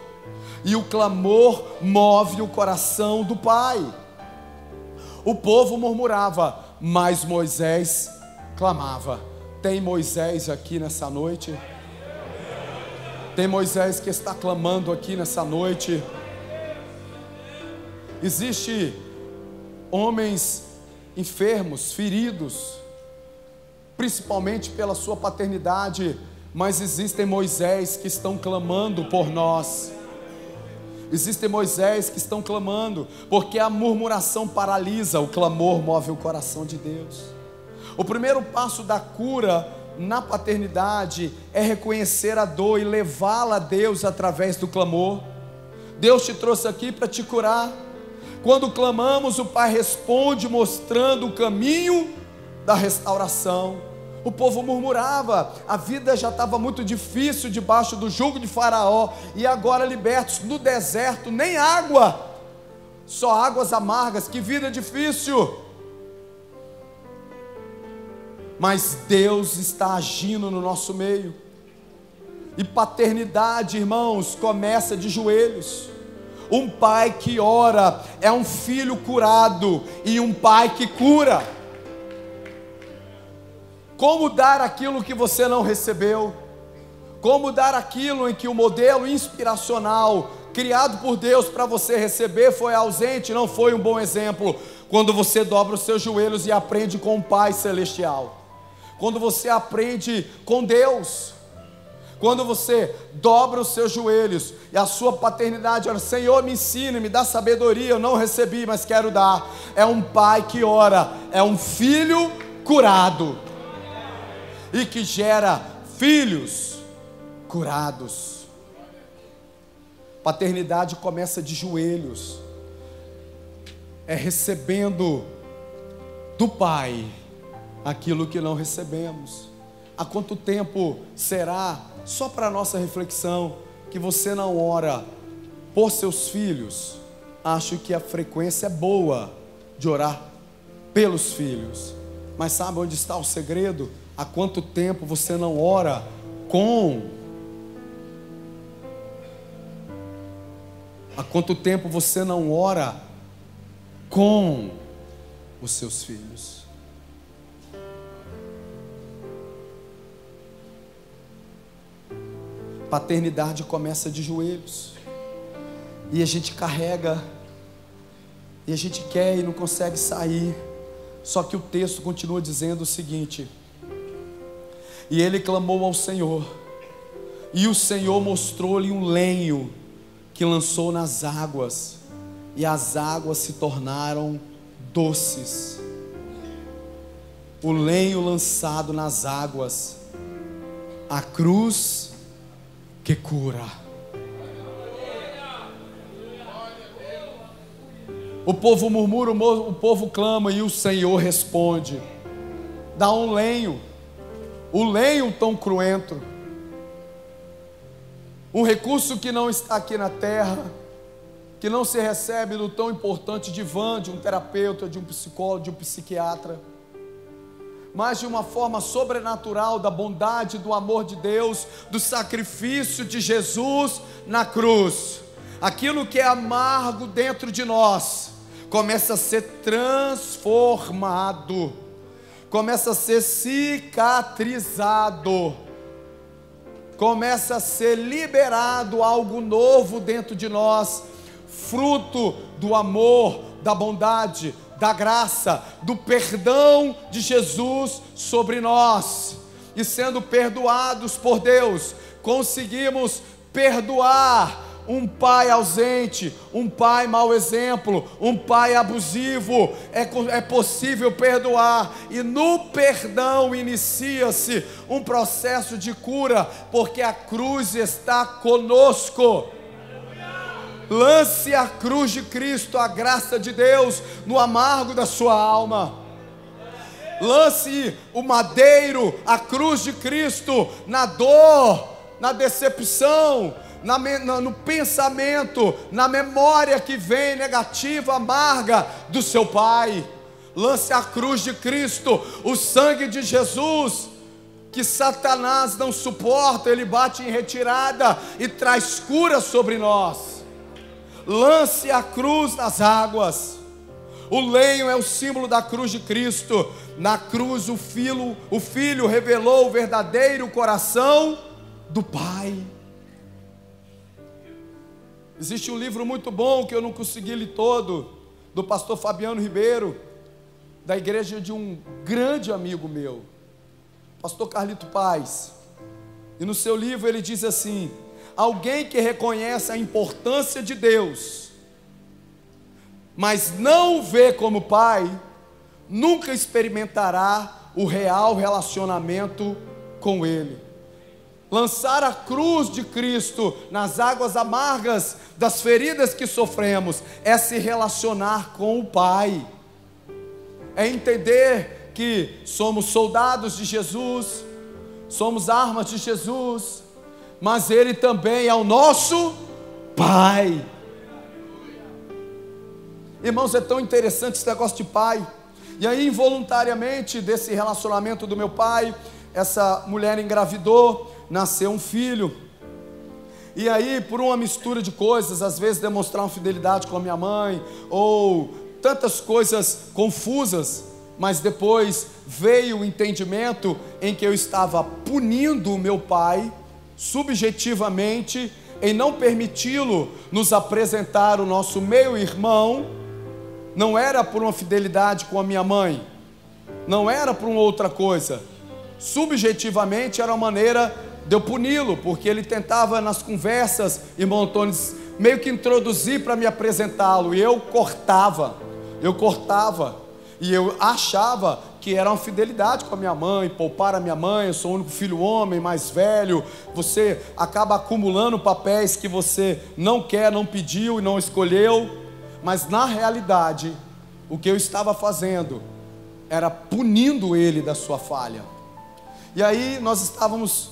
e o clamor move o coração do Pai. O povo murmurava, mas Moisés clamava. Tem Moisés aqui nessa noite? Tem Moisés que está clamando aqui nessa noite? Existem homens enfermos, feridos, principalmente pela sua paternidade, mas existem Moisés que estão clamando por nós. Existem Moisés que estão clamando, porque a murmuração paralisa, o clamor move o coração de Deus. O primeiro passo da cura na paternidade é reconhecer a dor e levá-la a Deus através do clamor. Deus te trouxe aqui para te curar. Quando clamamos, o Pai responde mostrando o caminho da restauração. O povo murmurava, a vida já estava muito difícil debaixo do jugo de Faraó, e agora libertos no deserto, nem água, só águas amargas, que vida difícil. Mas Deus está agindo no nosso meio, e paternidade, irmãos, começa de joelhos. Um pai que ora é um filho curado, e um pai que cura. Como dar aquilo que você não recebeu? Como dar aquilo em que o modelo inspiracional criado por Deus para você receber foi ausente, não foi um bom exemplo? Quando você dobra os seus joelhos e aprende com o Pai Celestial, quando você aprende com Deus, quando você dobra os seus joelhos e a sua paternidade ora: Senhor, me ensine, me dá sabedoria, eu não recebi, mas quero dar. É um pai que ora, é um filho curado, e que gera filhos curados. Paternidade começa de joelhos, é recebendo do Pai aquilo que não recebemos. Há quanto tempo será, só para nossa reflexão, que você não ora por seus filhos? Acho que a frequência é boa de orar pelos filhos, mas sabe onde está o segredo? Há quanto tempo você não ora com? Há quanto tempo você não ora com os seus filhos? Paternidade começa de joelhos, e a gente carrega, e a gente quer e não consegue sair. Só que o texto continua dizendo o seguinte: e ele clamou ao Senhor, e o Senhor mostrou-lhe um lenho que lançou nas águas, e as águas se tornaram doces. O lenho lançado nas águas, a cruz que cura. O povo murmura, o povo clama, e o Senhor responde: dá um lenho, o lenho tão cruento, um recurso que não está aqui na terra, que não se recebe do tão importante divã de um terapeuta, de um psicólogo, de um psiquiatra, mas de uma forma sobrenatural da bondade, do amor de Deus, do sacrifício de Jesus na cruz. Aquilo que é amargo dentro de nós começa a ser transformado, começa a ser cicatrizado, começa a ser liberado algo novo dentro de nós, fruto do amor, da bondade, da graça, do perdão de Jesus sobre nós. E sendo perdoados por Deus, conseguimos perdoar um pai ausente, um pai mau exemplo, um pai abusivo. É possível perdoar, e no perdão inicia-se um processo de cura, porque a cruz está conosco. Lance a cruz de Cristo, a graça de Deus, no amargo da sua alma. Lance o madeiro, a cruz de Cristo, na dor, na decepção, no pensamento, na memória que vem negativa, amarga do seu pai. Lance a cruz de Cristo, o sangue de Jesus, que Satanás não suporta, ele bate em retirada e traz cura sobre nós. Lance a cruz nas águas. O lenho é o símbolo da cruz de Cristo. Na cruz o filho revelou o verdadeiro coração do Pai. Existe um livro muito bom que eu não consegui ler todo, do pastor Fabiano Ribeiro, da igreja de um grande amigo meu, pastor Carlito Paz. E no seu livro ele diz assim: alguém que reconhece a importância de Deus, mas não o vê como pai, nunca experimentará o real relacionamento com Ele. Lançar a cruz de Cristo nas águas amargas das feridas que sofremos é se relacionar com o Pai, é entender que somos soldados de Jesus, somos armas de Jesus, mas Ele também é o nosso Pai. Irmãos, é tão interessante esse negócio de pai. E aí, involuntariamente, desse relacionamento do meu pai, essa mulher engravidou, nasceu um filho. E aí, por uma mistura de coisas, às vezes demonstrar uma fidelidade com a minha mãe, ou tantas coisas confusas, mas depois veio o entendimento em que eu estava punindo o meu pai, subjetivamente, em não permiti-lo nos apresentar o nosso meio-irmão. Não era por uma fidelidade com a minha mãe, não era por uma outra coisa, subjetivamente era uma maneira de eu puni-lo, porque ele tentava nas conversas, irmão Antônio, meio que introduzir para me apresentá-lo, e eu cortava, e eu achava que era uma fidelidade com a minha mãe, poupar a minha mãe, eu sou o único filho homem, mais velho, você acaba acumulando papéis que você não quer, não pediu e não escolheu. Mas na realidade, o que eu estava fazendo era punindo ele da sua falha. E aí nós estávamos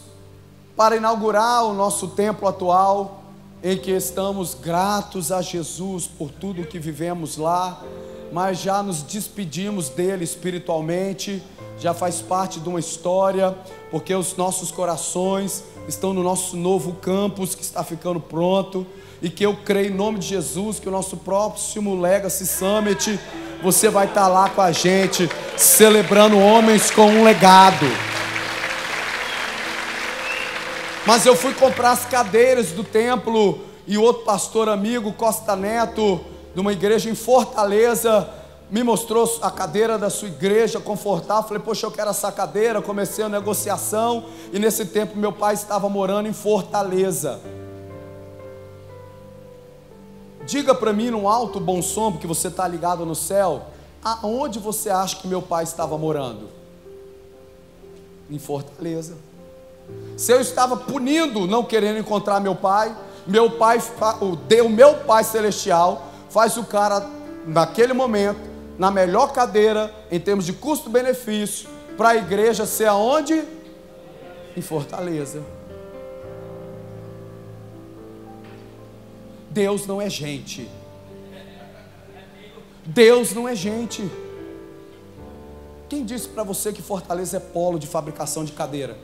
para inaugurar o nosso templo atual, em que estamos gratos a Jesus por tudo que vivemos lá, mas já nos despedimos dele espiritualmente, já faz parte de uma história, porque os nossos corações estão no nosso novo campus que está ficando pronto, e que eu creio em nome de Jesus, que o nosso próximo Legacy Summit, você vai estar lá com a gente, celebrando homens com um legado. Mas eu fui comprar as cadeiras do templo, e outro pastor amigo, Costa Neto, de uma igreja em Fortaleza, me mostrou a cadeira da sua igreja confortável. Falei, poxa, eu quero essa cadeira. Comecei a negociação, e nesse tempo meu pai estava morando em Fortaleza. Diga para mim num alto bom som, porque você está ligado no céu, aonde você acha que meu pai estava morando? Em Fortaleza. Se eu estava punindo, não querendo encontrar meu pai, o meu pai celestial faz o cara, naquele momento, na melhor cadeira, em termos de custo-benefício, para a igreja ser aonde? Em Fortaleza. Deus não é gente. Deus não é gente. Quem disse para você que Fortaleza é polo de fabricação de cadeira?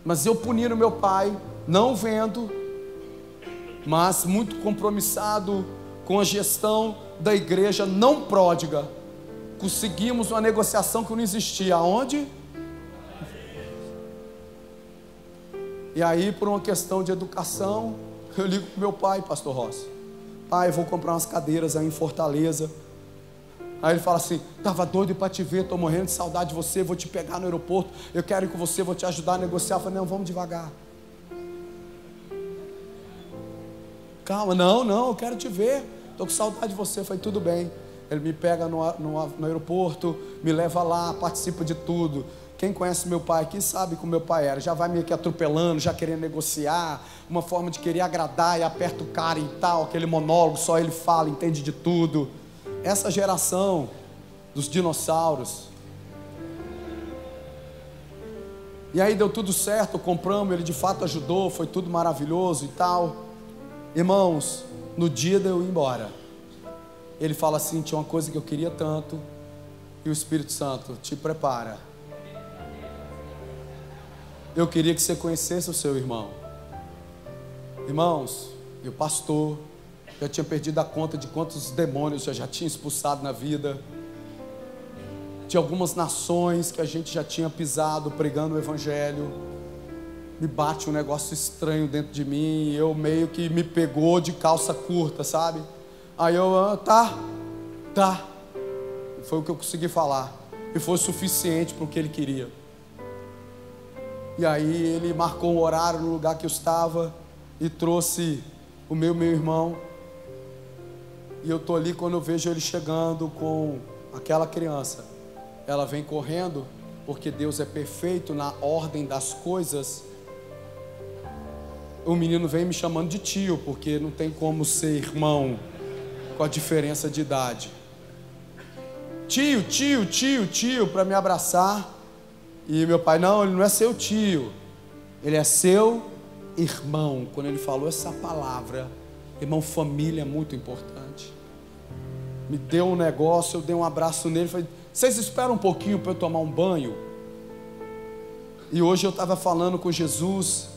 Mas eu puni no meu pai, não vendo, mas muito compromissado com a gestão da igreja não pródiga. Conseguimos uma negociação que não existia. Aonde? E aí, por uma questão de educação, eu ligo para o meu pai, pastor Rossi. Pai, eu vou comprar umas cadeiras aí em Fortaleza. Aí ele fala assim, estava doido para te ver, estou morrendo de saudade de você, vou te pegar no aeroporto, eu quero ir com você, vou te ajudar a negociar. Eu falei, não, vamos devagar. Calma, não, eu quero te ver, estou com saudade de você. Eu falei, tudo bem. Ele me pega no aeroporto, me leva lá, participa de tudo. Quem conhece meu pai aqui sabe como meu pai era. Já vai meio que atropelando, já querendo negociar, uma forma de querer agradar, e aperta o cara e tal, aquele monólogo, só ele fala, entende de tudo. Essa geração dos dinossauros. E aí deu tudo certo, compramos, ele de fato ajudou, foi tudo maravilhoso e tal. Irmãos, no dia de eu ir embora, ele fala assim, tinha uma coisa que eu queria tanto, e o Espírito Santo, te prepara. Eu queria que você conhecesse o seu irmão. Irmãos, eu pastor, já tinha perdido a conta de quantos demônios eu já tinha expulsado na vida, de algumas nações que a gente já tinha pisado pregando o evangelho. Me bate um negócio estranho dentro de mim, eu meio que me pegou de calça curta, sabe? Aí eu, tá, foi o que eu consegui falar, e foi suficiente para o que ele queria. E aí ele marcou um horário no lugar que eu estava e trouxe o meu irmão. E eu estou ali, quando eu vejo ele chegando com aquela criança, ela vem correndo, porque Deus é perfeito na ordem das coisas. O menino vem me chamando de tio, porque não tem como ser irmão com a diferença de idade. tio, para me abraçar. E meu pai, não, ele não é seu tio, ele é seu irmão. Quando ele falou essa palavra, irmão, família é muito importante. Me deu um negócio, eu dei um abraço nele, falei, vocês esperam um pouquinho para eu tomar um banho? E hoje eu estava falando com Jesus,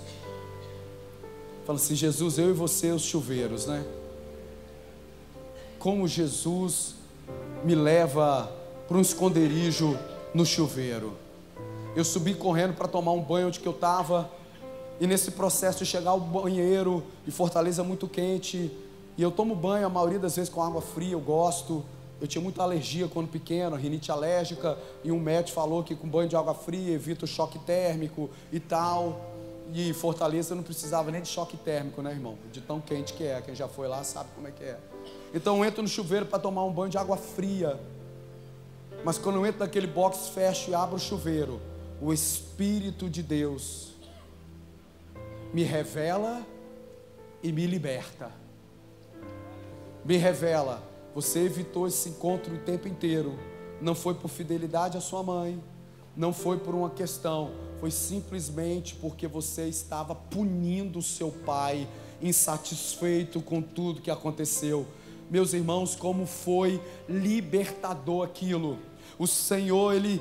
falando assim, Jesus, eu e você, os chuveiros, né? Como Jesus me leva para um esconderijo no chuveiro. Eu subi correndo para tomar um banho onde que eu estava, e nesse processo de chegar ao banheiro, e Fortaleza muito quente, e eu tomo banho a maioria das vezes com água fria, eu gosto. Eu tinha muita alergia quando pequeno, rinite alérgica, e um médico falou que com banho de água fria evita o choque térmico e tal. E Fortaleza não precisava nem de choque térmico, né, irmão? De tão quente que é, quem já foi lá sabe como é que é. Então eu entro no chuveiro para tomar um banho de água fria, mas quando eu entro naquele box, fecho e abro o chuveiro, o Espírito de Deus me revela e me liberta. Me revela, você evitou esse encontro o tempo inteiro, não foi por fidelidade à sua mãe, não foi por uma questão, foi simplesmente porque você estava punindo o seu pai, insatisfeito com tudo que aconteceu. Meus irmãos, como foi libertador aquilo. O Senhor, Ele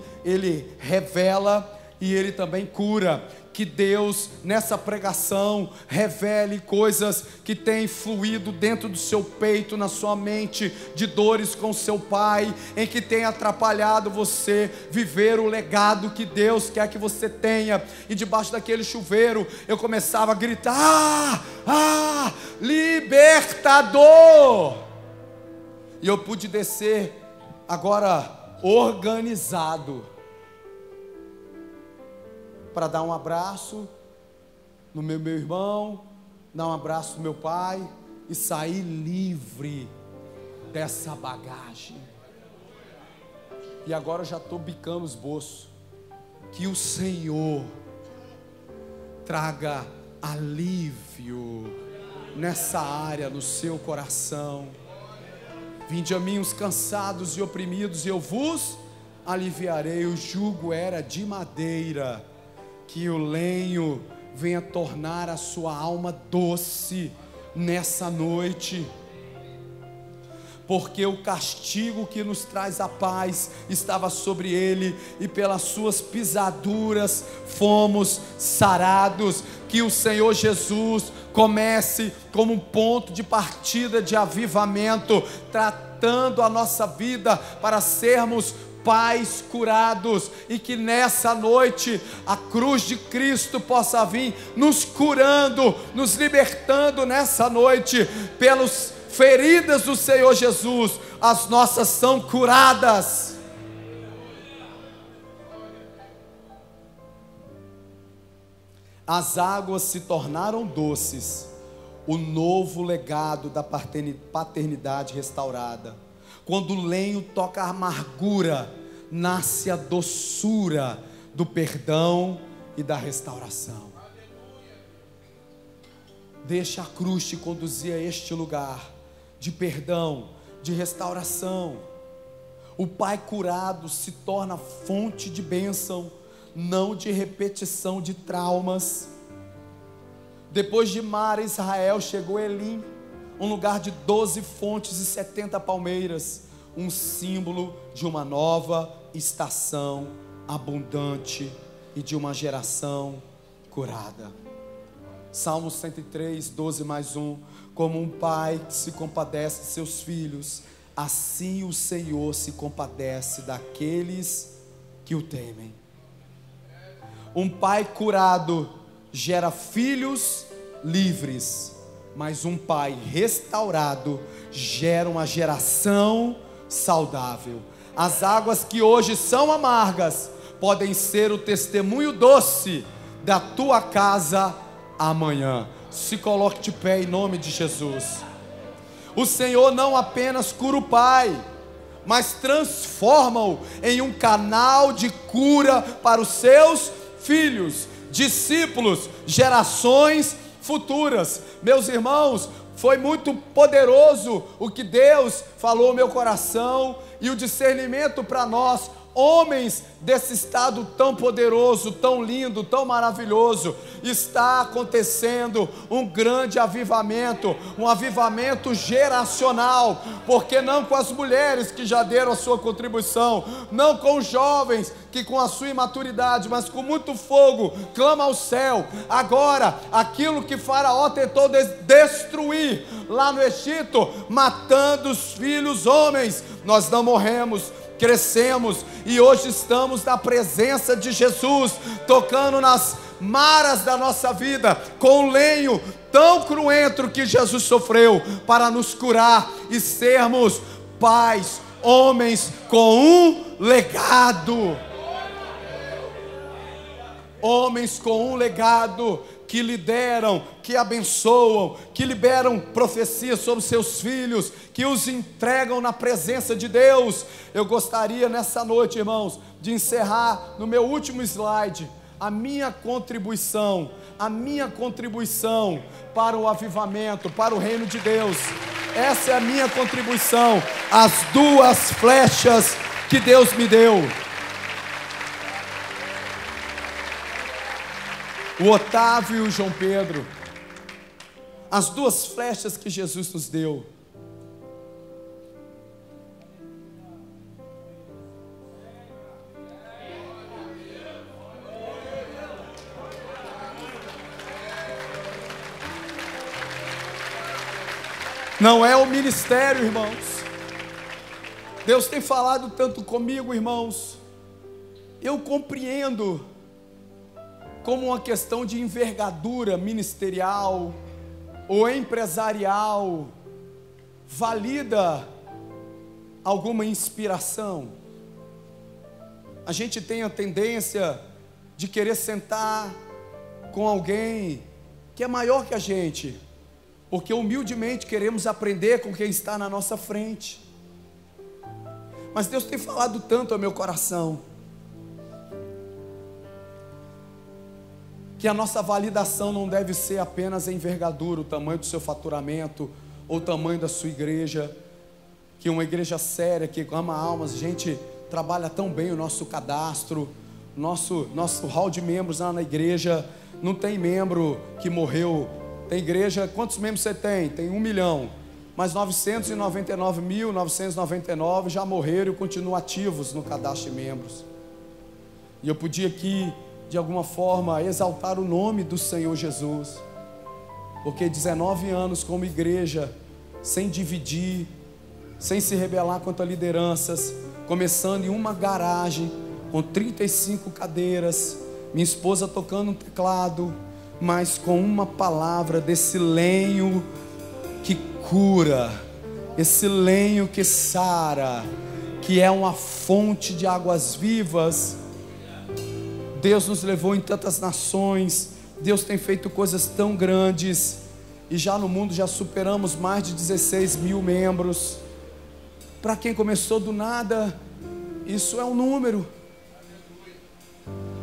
revela e Ele também cura. Que Deus, nessa pregação, revele coisas que têm fluído dentro do seu peito, na sua mente, de dores com seu pai, em que tem atrapalhado você viver o legado que Deus quer que você tenha. E debaixo daquele chuveiro, eu começava a gritar, libertador! E eu pude descer, agora organizado, para dar um abraço no meu irmão, dar um abraço no meu pai e sair livre dessa bagagem. E agora eu já estou bicando os bolsos. Que o Senhor traga alívio nessa área, no seu coração. Vinde a mim os cansados e oprimidos, e eu vos aliviarei. O jugo era de madeira, que o lenho venha tornar a sua alma doce nessa noite, porque o castigo que nos traz a paz estava sobre ele, e pelas suas pisaduras fomos sarados. Que o Senhor Jesus comece como um ponto de partida de avivamento, tratando a nossa vida para sermos pais curados, e que nessa noite a cruz de Cristo possa vir nos curando, nos libertando nessa noite. Pelas feridas do Senhor Jesus, as nossas são curadas. As águas se tornaram doces, o novo legado da paternidade restaurada. Quando o lenho toca a amargura, nasce a doçura do perdão e da restauração. Deixa a cruz te conduzir a este lugar de perdão, de restauração. O pai curado se torna fonte de bênção, não de repetição de traumas. Depois de Mara, Israel, chegou Elim, um lugar de 12 fontes e 70 palmeiras, um símbolo de uma nova estação abundante e de uma geração curada. Salmo 103, 12 mais 1. Como um pai que se compadece de seus filhos, assim o Senhor se compadece daqueles que o temem. Um pai curado gera filhos livres, mas um pai restaurado gera uma geração saudável. As águas que hoje são amargas podem ser o testemunho doce da tua casa amanhã. Se coloque de pé em nome de Jesus. O Senhor não apenas cura o pai, mas transforma-o em um canal de cura para os seus filhos, discípulos, gerações futuras. Meus irmãos, foi muito poderoso o que Deus falou no meu coração, e o discernimento para nós, homens desse estado tão poderoso, tão lindo, tão maravilhoso. Está acontecendo um grande avivamento, um avivamento geracional, porque não com as mulheres que já deram a sua contribuição, não com os jovens que com a sua imaturidade, mas com muito fogo, clama ao céu. Agora, aquilo que Faraó tentou destruir lá no Egito, matando os filhos homens, nós não morremos, crescemos, e hoje estamos na presença de Jesus, tocando nas maras da nossa vida, com o lenho tão cruento que Jesus sofreu, para nos curar e sermos pais, homens com um legado. Homens com um legado, que lideram, que abençoam, que liberam profecias sobre seus filhos, que os entregam na presença de Deus. Eu gostaria nessa noite, irmãos, de encerrar no meu último slide a minha contribuição para o avivamento, para o reino de Deus. Essa é a minha contribuição, as 2 flechas que Deus me deu. O Otávio e o João Pedro, as 2 flechas que Jesus nos deu. Não é o ministério, irmãos. Deus tem falado tanto comigo, irmãos. Eu compreendo como uma questão de envergadura ministerial ou empresarial valida alguma inspiração. A gente tem a tendência de querer sentar com alguém que é maior que a gente, porque humildemente queremos aprender com quem está na nossa frente. Mas Deus tem falado tanto ao meu coração, que a nossa validação não deve ser apenas a envergadura, o tamanho do seu faturamento, ou o tamanho da sua igreja, que uma igreja séria, que ama almas, a gente trabalha tão bem o nosso cadastro, nosso hall de membros lá na igreja, não tem membro que morreu. Tem igreja, quantos membros você tem? Tem 1 milhão, mas 999.999 já morreram e continuam ativos no cadastro de membros. E eu podia aqui, de alguma forma, exaltar o nome do Senhor Jesus, porque 19 anos como igreja, sem dividir, sem se rebelar contra lideranças, começando em uma garagem, com 35 cadeiras, minha esposa tocando um teclado, mas com uma palavra desse lenho que cura, esse lenho que sara, que é uma fonte de águas vivas. Deus nos levou em tantas nações, Deus tem feito coisas tão grandes, e já no mundo já superamos mais de 16 mil membros. Para quem começou do nada, isso é um número,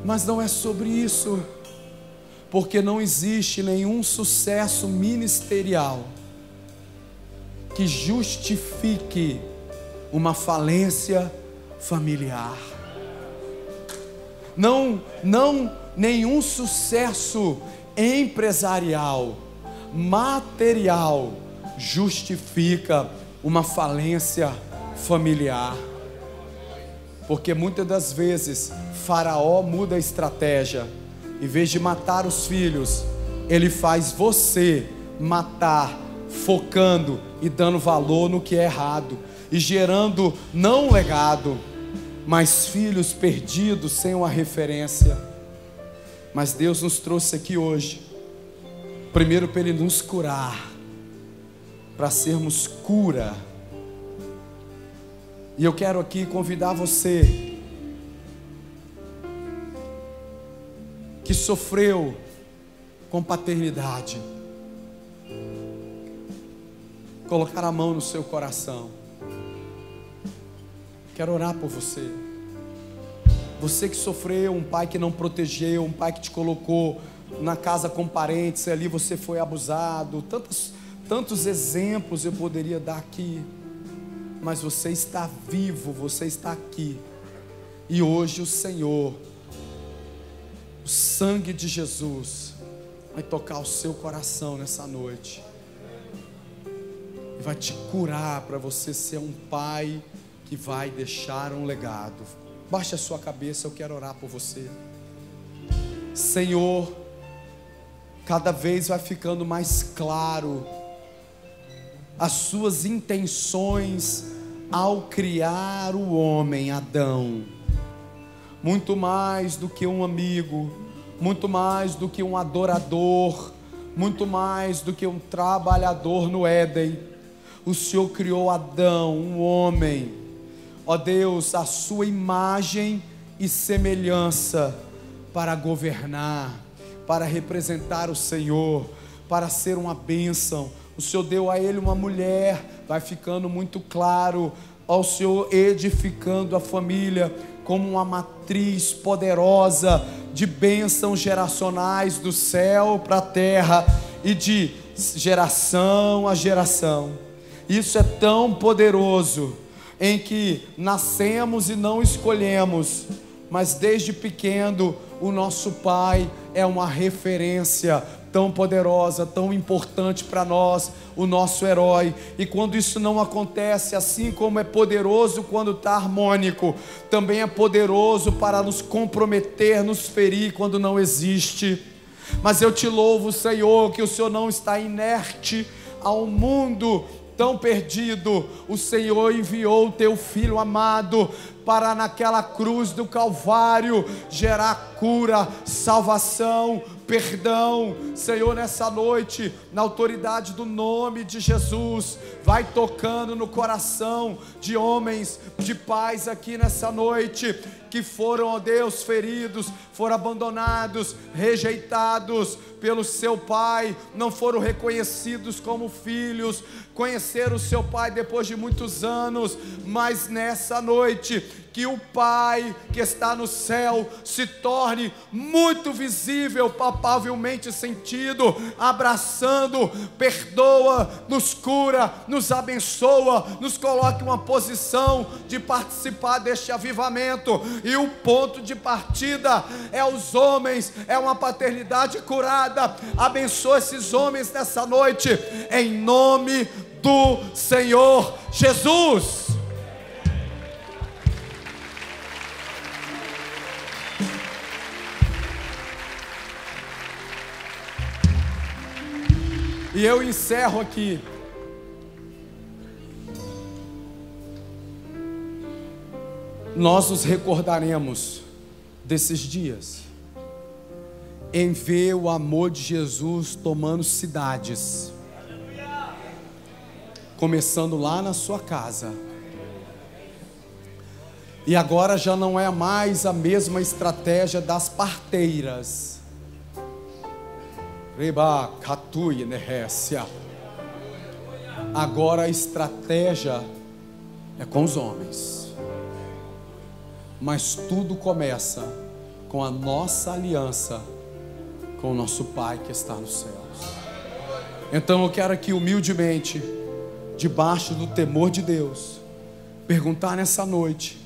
mas não é sobre isso, porque não existe nenhum sucesso ministerial que justifique uma falência familiar. Não nenhum sucesso empresarial, material, justifica uma falência familiar. Porque muitas das vezes Faraó muda a estratégia. Em vez de matar os filhos, ele faz você matar, focando e dando valor no que é errado, e gerando não um legado, mas filhos perdidos sem uma referência. Mas Deus nos trouxe aqui hoje, primeiro para Ele nos curar, para sermos cura. E eu quero aqui convidar você que sofreu com paternidade, colocar a mão no seu coração. Quero orar por você. Você que sofreu, um pai que não protegeu, um pai que te colocou na casa com parentes, ali você foi abusado. Tantos exemplos eu poderia dar aqui. mas você está vivo, você está aqui. E hoje o Senhor, o sangue de Jesus, vai tocar o seu coração nessa noite. E vai te curar para você ser um pai que vai deixar um legado. Baixe a sua cabeça, eu quero orar por você. Senhor, cada vez vai ficando mais claro as suas intenções ao criar o homem, Adão. Muito mais do que um amigo, muito mais do que um adorador, muito mais do que um trabalhador no Éden. O Senhor criou Adão, um homem, ó Deus, a sua imagem e semelhança, para governar, para representar o Senhor, para ser uma bênção. O Senhor deu a ele uma mulher, vai ficando muito claro, ao Senhor edificando a família como uma matriz poderosa de bênçãos geracionais do céu para a terra e de geração a geração. Isso é tão poderoso, em que nascemos e não escolhemos, mas desde pequeno o nosso Pai é uma referência tão poderosa, tão importante para nós, o nosso herói. E quando isso não acontece, assim como é poderoso quando está harmônico, também é poderoso para nos comprometer, nos ferir quando não existe. Mas eu te louvo, Senhor, que o Senhor não está inerte ao mundo tão perdido. O Senhor enviou o teu Filho amado para naquela cruz do Calvário gerar cura, salvação, perdão. Senhor, nessa noite, na autoridade do nome de Jesus, vai tocando no coração de homens, de pais aqui nessa noite, que foram, ó Deus, feridos, foram abandonados, rejeitados pelo seu pai, não foram reconhecidos como filhos, conheceram o seu pai depois de muitos anos, mas nessa noite, que o Pai que está no céu se torne muito visível, palpavelmente sentido, abraçando, perdoa, nos cura, nos abençoa, nos coloca em uma posição de participar deste avivamento. E o ponto de partida é os homens, é uma paternidade curada. Abençoa esses homens nessa noite, em nome do Senhor Jesus. E eu encerro aqui. Nós nos recordaremos desses dias em ver o amor de Jesus tomando cidades, começando lá na sua casa. E agora já não é mais a mesma estratégia das parteiras. Agora a estratégia é com os homens. Mas tudo começa com a nossa aliança com o nosso Pai que está nos céus. Então eu quero aqui humildemente, debaixo do temor de Deus, perguntar nessa noite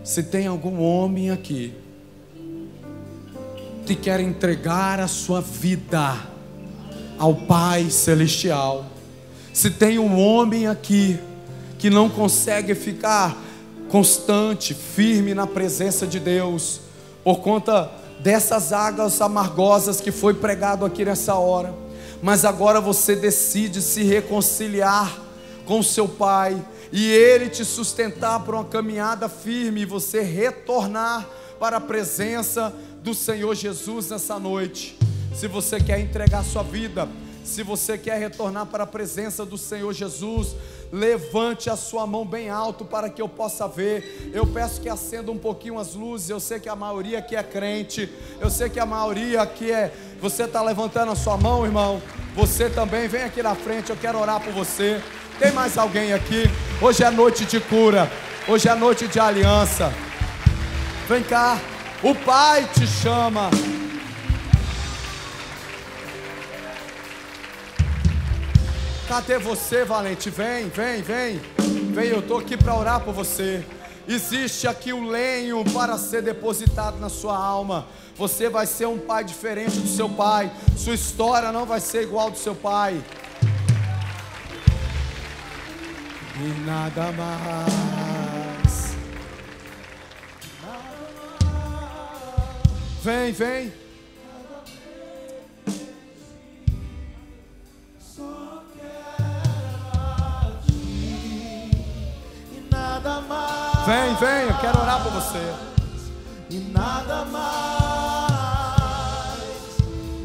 se tem algum homem aqui que quer entregar a sua vida ao Pai Celestial. Se tem um homem aqui que não consegue ficar constante, firme na presença de Deus, por conta dessas águas amargosas que foi pregado aqui nessa hora, mas agora você decide se reconciliar com seu Pai, e Ele te sustentar para uma caminhada firme, e você retornar para a presença do Senhor Jesus nessa noite. Se você quer entregar sua vida, se você quer retornar para a presença do Senhor Jesus, levante a sua mão bem alto para que eu possa ver. Eu peço que acenda um pouquinho as luzes. Eu sei que a maioria aqui é crente, eu sei que a maioria aqui é... Você está levantando a sua mão, irmão? Você também, vem aqui na frente, eu quero orar por você. Tem mais alguém aqui? Hoje é noite de cura, hoje é noite de aliança. Vem cá, o Pai te chama. Cadê você, valente? Vem, vem, vem. Vem, eu estou aqui para orar por você. Existe aqui o lenho para ser depositado na sua alma. Você vai ser um pai diferente do seu pai. Sua história não vai ser igual do seu pai. E nada mais. Vem, vem. Só quero a ti e nada mais. Vem, vem, eu quero orar por você. E nada mais,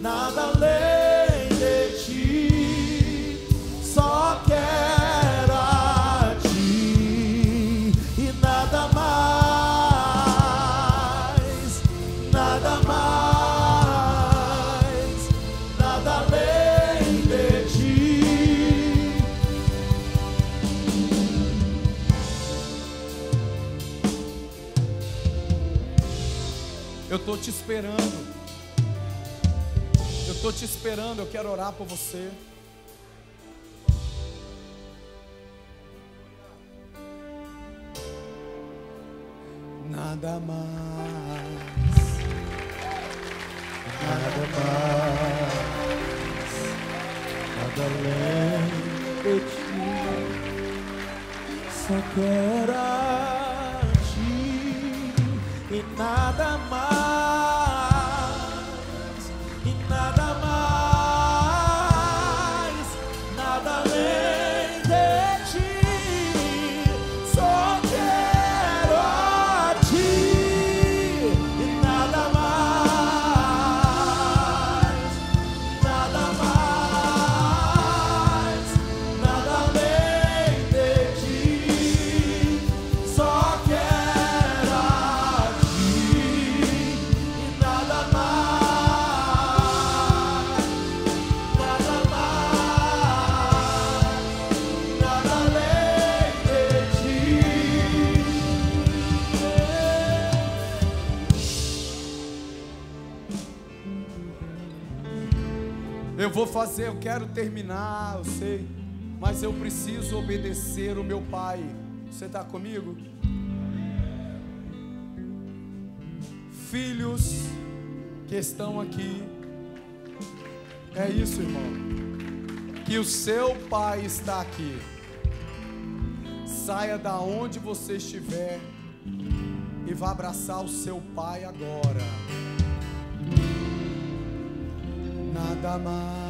nada além de ti. Só quero a ti e nada mais, nada mais, nada além de ti. Eu estou te esperando. Eu estou te esperando, eu quero orar por você. Nada mais. Nada mais, nada além de ti. Só quero a ti e nada mais, e nada mais, nada além de ti. Só quero a ti e nada mais, nada mais, nada além de ti. Só quero a ti e nada mais, nada além de ti. Eu vou fazer, eu quero terminar, eu sei, mas eu preciso obedecer o meu pai. Você está comigo? Filhos que estão aqui, é isso, irmão, que o seu pai está aqui. Saia da onde você estiver e vá abraçar o seu pai agora. Nada mais.